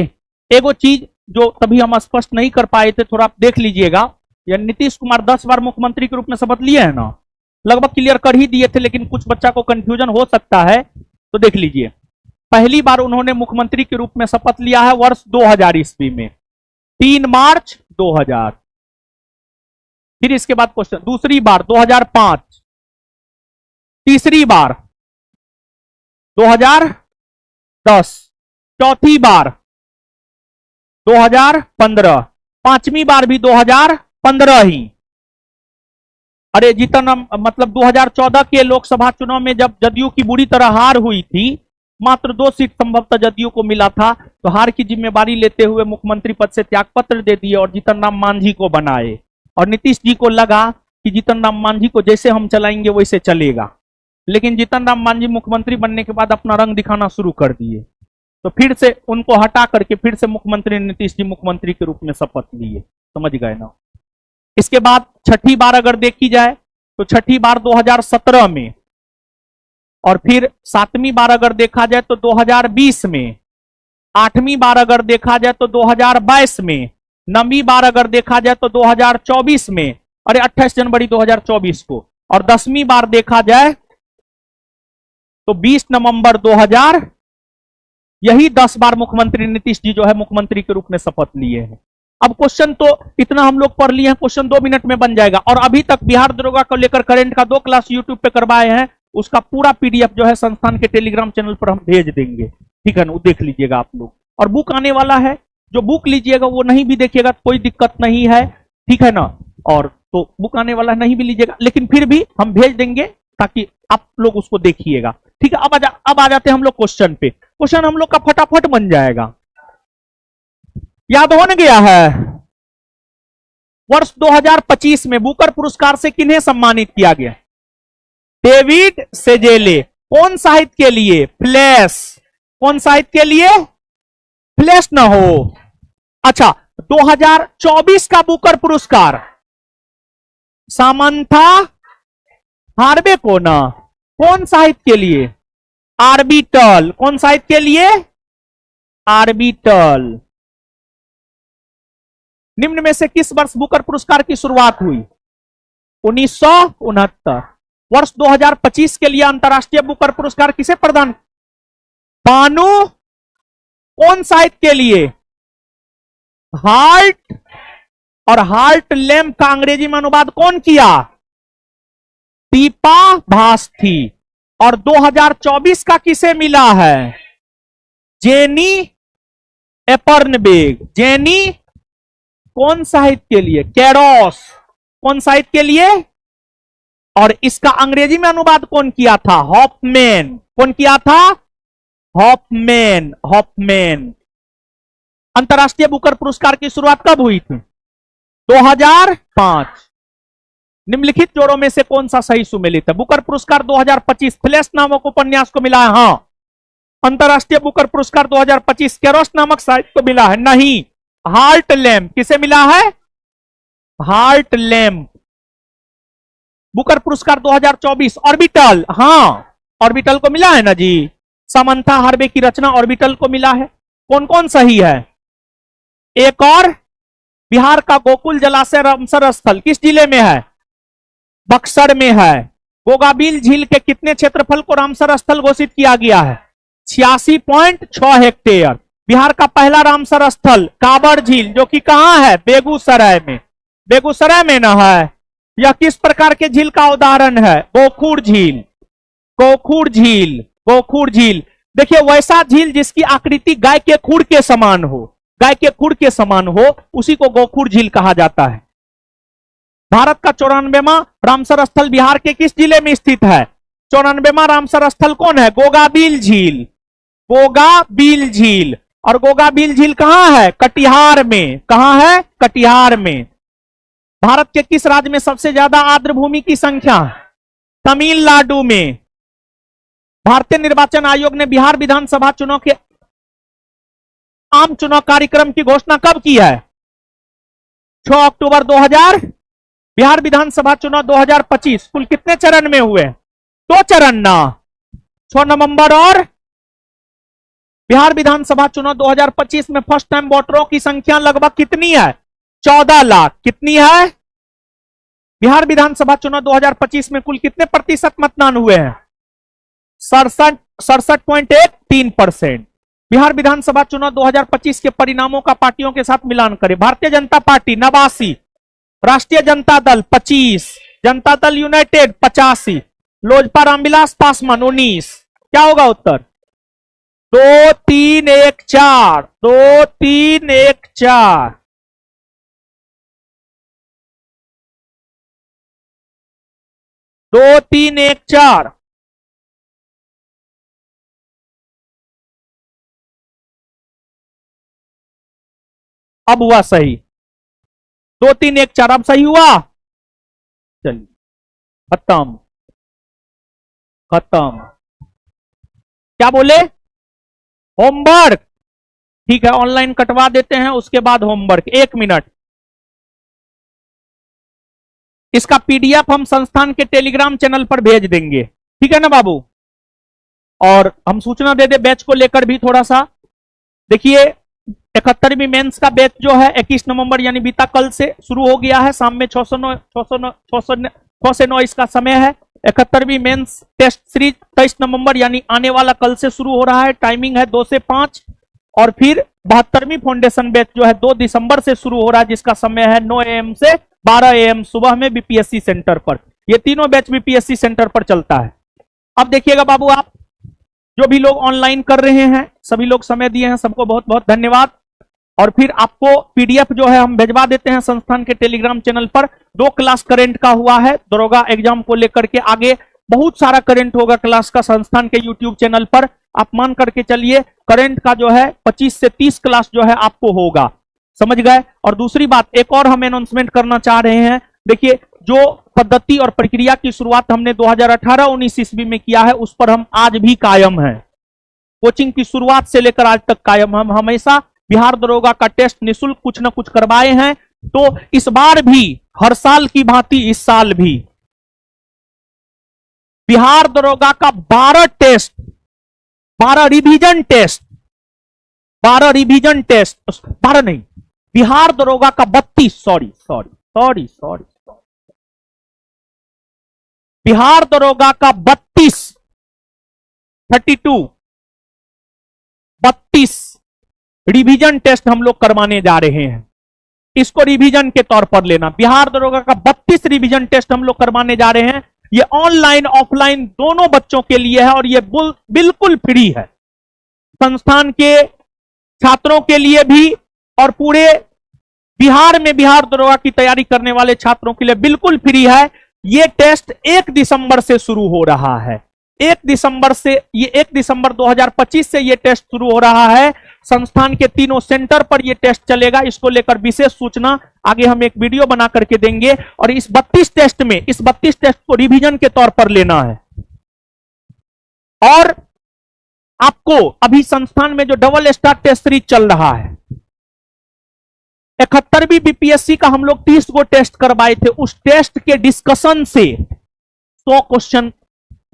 एगो चीज जो तभी हम स्पष्ट नहीं कर पाए थे, थोड़ा आप देख लीजिएगा। ये नीतीश कुमार 10 बार मुख्यमंत्री के रूप में शपथ लिए हैं ना, लगभग क्लियर कर ही दिए थे, लेकिन कुछ बच्चा को कंफ्यूजन हो सकता है, तो देख लीजिए। पहली बार उन्होंने मुख्यमंत्री के रूप में शपथ लिया है वर्ष 2000 ईस्वी में, 3 मार्च 2000। फिर इसके बाद क्वेश्चन, दूसरी बार 2005, तीसरी बार 2010, चौथी बार 2015, पांचवी बार भी 2015 ही। अरे जितना मतलब 2014 के लोकसभा चुनाव में जब जदयू की बुरी तरह हार हुई थी, मात्र 2 सीट संभवतः जदयू को मिला था, तो हार की जिम्मेवारी लेते हुए मुख्यमंत्री पद से त्यागपत्र दे दिए और जीतन राम मांझी को बनाए। और नीतीश जी को लगा कि जीतन राम मांझी को जैसे हम चलाएंगे वैसे चलेगा, लेकिन जीतन राम मांझी मुख्यमंत्री बनने के बाद अपना रंग दिखाना शुरू कर दिए, तो फिर से उनको हटा करके फिर से मुख्यमंत्री नीतीश जी मुख्यमंत्री के रूप में शपथ लिए। समझ गए ना? इसके बाद छठी बार अगर देखी जाए तो छठी बार 2017 में, और फिर 7वीं बार अगर देखा जाए तो 2020 में, 8वीं बार अगर देखा जाए तो 2022 में, 9वीं बार अगर देखा जाए तो 2024 में, अरे 28 जनवरी 2024 को, और 10वीं बार देखा जाए तो 20 नवंबर 2000। यही 10 बार मुख्यमंत्री नीतीश जी जो है मुख्यमंत्री के रूप में शपथ लिए हैं। अब क्वेश्चन तो इतना हम लोग पढ़ लिए हैं, क्वेश्चन 2 मिनट में बन जाएगा। और अभी तक बिहार दरोगा को लेकर करंट का 2 क्लास यूट्यूब पे करवाए हैं, उसका पूरा पीडीएफ जो है संस्थान के टेलीग्राम चैनल पर हम भेज देंगे। ठीक है ना? वो देख लीजिएगा आप लोग। और बुक आने वाला है, जो बुक लीजिएगा वो नहीं भी देखिएगा कोई दिक्कत नहीं है। ठीक है ना? और तो बुक आने वाला नहीं भी लीजिएगा, लेकिन फिर भी हम भेज देंगे ताकि आप लोग उसको देखिएगा। ठीक है, अब आ जाते हैं हम लोग क्वेश्चन पे। क्वेश्चन हम लोग का फटाफट बन जाएगा, याद हो न गया है? वर्ष 2025 में बुकर पुरस्कार से किन्हें सम्मानित किया गया? डेविड सेजेले। कौन साहित्य के लिए? फ्लैश। कौन साहित्य के लिए? फ्लैश ना हो। अच्छा, 2024 का बुकर पुरस्कार सामंथा हार्वे को ना, कौन साहित्य के लिए? आर्बिटल। कौन साहित्य के लिए? आर्बिटल। निम्न में से किस वर्ष बुकर पुरस्कार की शुरुआत हुई? 1969। वर्ष 2025 के लिए अंतर्राष्ट्रीय बुकर पुरस्कार किसे प्रदान? बानु। कौन साहित्य के लिए? हार्ट। और हार्ट लैम्प का अंग्रेजी में अनुवाद कौन किया? दीपा भास्थी। और 2024 का किसे मिला है? जेनी एपर्नबेग। जेनी कौन साहित्य के लिए? केरोस। कौन साहित्य के लिए? और इसका अंग्रेजी में अनुवाद कौन किया था? हॉफमैन। कौन किया था? हॉफमैन। हॉफमैन। अंतर्राष्ट्रीय बुकर पुरस्कार की शुरुआत कब हुई थी? 2005। निम्नलिखित जोड़ों में से कौन सा सही सुमेलित है? बुकर पुरस्कार 2025 फ्लैश नामक उपन्यास को मिला है, हां। अंतर्राष्ट्रीय बुकर पुरस्कार 2025 केरोस नामक साहित्य को मिला है, नहीं। हार्ट लैम्प किसे मिला है? Heart lamp. बुकर पुरस्कार 2024 ऑर्बिटल, हाँ ऑर्बिटल को मिला है ना जी। समंथा हार्वे की रचना ऑर्बिटल को मिला है। कौन कौन सही है? एक और, बिहार का गोकुल जलाशय रामसर स्थल किस जिले में है? बक्सर में है। गोगाबिल झील के कितने क्षेत्रफल को रामसर स्थल घोषित किया गया है? 86.6 हेक्टेयर। बिहार का पहला रामसर स्थल कांवड़ झील, जो कि कहां है? बेगूसराय में। बेगूसराय में ना है। यह किस प्रकार के झील का उदाहरण है? गोखुर झील। गोखुर झील, गोखुर झील। देखिए वैसा झील जिसकी आकृति गाय के खुर के समान हो, गाय के खुर के समान हो, उसी को गोखुर झील कहा जाता है। भारत का 94वां रामसर स्थल बिहार के किस जिले में स्थित है? 94वां रामसर स्थल कौन है? गोगाबिल झील। गोगाबिल झील। और गोगाबिल झील कहां है? कटिहार में। कहां है? कटिहार में। भारत के किस राज्य में सबसे ज्यादा आर्द्र भूमि की संख्या? तमिलनाडु में। भारतीय निर्वाचन आयोग ने बिहार विधानसभा चुनाव के आम चुनाव कार्यक्रम की घोषणा कब की है? 6 अक्टूबर 2000। बिहार विधानसभा चुनाव 2025 कुल कितने चरण में हुए? 2 चरण ना। 6 नवंबर और। बिहार विधानसभा चुनाव 2025 में फर्स्ट टाइम वोटरों की संख्या लगभग कितनी है? 14 लाख। कितनी है? बिहार विधानसभा चुनाव 2025 में कुल कितने प्रतिशत मतदान हुए हैं? 67.13%। बिहार विधानसभा चुनाव 2025 के परिणामों का पार्टियों के साथ मिलान करें। भारतीय जनता पार्टी 89, राष्ट्रीय जनता दल 25, जनता दल यूनाइटेड 85, लोजपा रामविलास पासवान 19। क्या होगा उत्तर? 2 3 1 4। 2 3 1 4। दो तीन एक चार। अब हुआ सही। 2 3 1 4 अब सही हुआ। चलिए खत्म। खत्म। क्या बोले? होमवर्क। ठीक है ऑनलाइन कटवा देते हैं, उसके बाद होमवर्क। 1 मिनट। इसका पीडीएफ हम संस्थान के टेलीग्राम चैनल पर भेज देंगे, ठीक है ना बाबू? और हम सूचना दे दे बैच को लेकर भी थोड़ा सा। देखिए 71वीं मेंस का बैच जो है 21 नवंबर यानी बीता कल से शुरू हो गया है। शाम में 6 से 9 इसका समय है। 71वीं मेंस टेस्ट सीरीज 23 नवंबर यानी आने वाला कल से शुरू हो रहा है। टाइमिंग है 2 से 5। और फिर 72वीं फाउंडेशन बैच जो है 2 दिसंबर से शुरू हो रहा है, जिसका समय है 9 AM से 12 AM सुबह में बीपीएससी सेंटर पर। ये तीनों बैच बीपीएससी सेंटर पर चलता है। अब देखिएगा बाबू, आप जो भी लोग ऑनलाइन कर रहे हैं, सभी लोग समय दिए हैं, सबको बहुत बहुत धन्यवाद। और फिर आपको पीडीएफ जो है हम भेजवा देते हैं संस्थान के टेलीग्राम चैनल पर। 2 क्लास करंट का हुआ है दरोगा एग्जाम को लेकर के। आगे बहुत सारा करंट होगा क्लास का संस्थान के यूट्यूब चैनल पर। आप मान करके चलिए करंट का जो है 25 से 30 क्लास जो है आपको होगा, समझ गए? और दूसरी बात, एक और हम अनाउंसमेंट करना चाह रहे हैं। देखिए जो पद्धति और प्रक्रिया की शुरुआत हमने 2018-19 ईस्वी में किया है, उस पर हम आज भी कायम हैं। कोचिंग की शुरुआत से लेकर आज तक कायम। हम हमेशा बिहार दरोगा का टेस्ट निःशुल्क कुछ ना कुछ करवाए हैं। तो इस बार भी हर साल की भांति इस साल भी बिहार दरोगा का 12 test, 12 revision test, 12 revision test, 12 नहीं, बिहार दरोगा का 32, सॉरी, बिहार दरोगा का 32 रिवीजन टेस्ट हम लोग करवाने जा रहे हैं। इसको रिवीजन के तौर पर लेना। बिहार दरोगा का 32 रिवीजन टेस्ट हम लोग करवाने जा रहे हैं। ये ऑनलाइन ऑफलाइन दोनों बच्चों के लिए है और ये बिल्कुल फ्री है। संस्थान के छात्रों के लिए भी और पूरे बिहार में बिहार दरोगा की तैयारी करने वाले छात्रों के लिए बिल्कुल फ्री है। ये टेस्ट 1 दिसंबर से शुरू हो रहा है। 1 दिसंबर 2025 से ये टेस्ट शुरू हो रहा है। संस्थान के तीनों सेंटर पर ये टेस्ट चलेगा। इसको लेकर विशेष सूचना आगे हम एक वीडियो बना करके देंगे। और इस 32 टेस्ट को रिवीजन के तौर पर लेना है। और आपको अभी संस्थान में जो डबल स्टार टेस्ट सीरीज चल रहा है, 71वीं बीपीएससी का हम लोग 30 गो टेस्ट करवाए थे, उस टेस्ट के डिस्कशन से 100 क्वेश्चन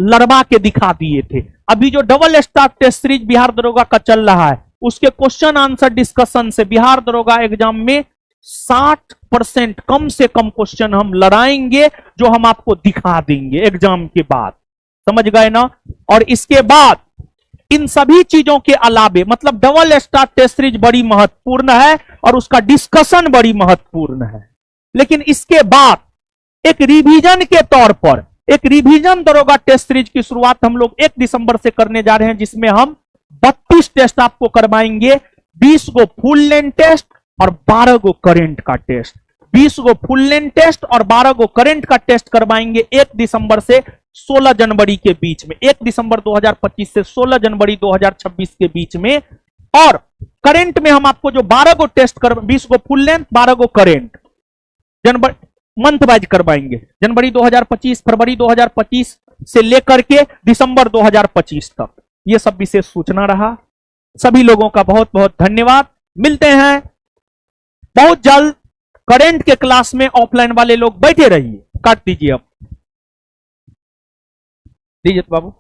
लड़वा के दिखा दिए थे। अभी जो double star test series Bihar दरोगा का चल रहा है, उसके क्वेश्चन आंसर डिस्कशन से बिहार दरोगा एग्जाम में 60% कम से कम क्वेश्चन हम लड़ाएंगे, जो हम आपको दिखा देंगे एग्जाम के बाद। समझ गए ना? और इसके बाद इन सभी चीजों के अलावे, मतलब डबल स्टार टेस्ट सीरीज बड़ी महत्वपूर्ण है और उसका डिस्कशन बड़ी महत्वपूर्ण है, लेकिन इसके बाद एक रिवीजन के तौर पर एक रिवीजन दरोगा टेस्ट सीरीज की शुरुआत हम लोग 1 दिसंबर से करने जा रहे हैं, जिसमें हम 32 टेस्ट आपको करवाएंगे। 20 गो फुल लेंथ टेस्ट और 12 गो करेंट का टेस्ट। 20 गो फुल लेंथ टेस्ट और 12 गो करेंट का टेस्ट करवाएंगे 1 दिसंबर से 16 जनवरी के बीच में, 1 दिसंबर 2025 से 16 जनवरी 2026 के बीच में। और करेंट में हम आपको जो 12 गो टेस्ट कर, 20 गो फुल लेंथ, 12 गो करेंट जनवरी मंथ वाइज करवाएंगे, जनवरी 2025, फरवरी 2025 से लेकर के दिसंबर 2025 तक। यह सब विशेष सूचना रहा। सभी लोगों का बहुत बहुत धन्यवाद। मिलते हैं बहुत जल्द। करेंट के क्लास में ऑफलाइन वाले लोग बैठे रहिए। काट दीजिए अब, दीजिए बाबू।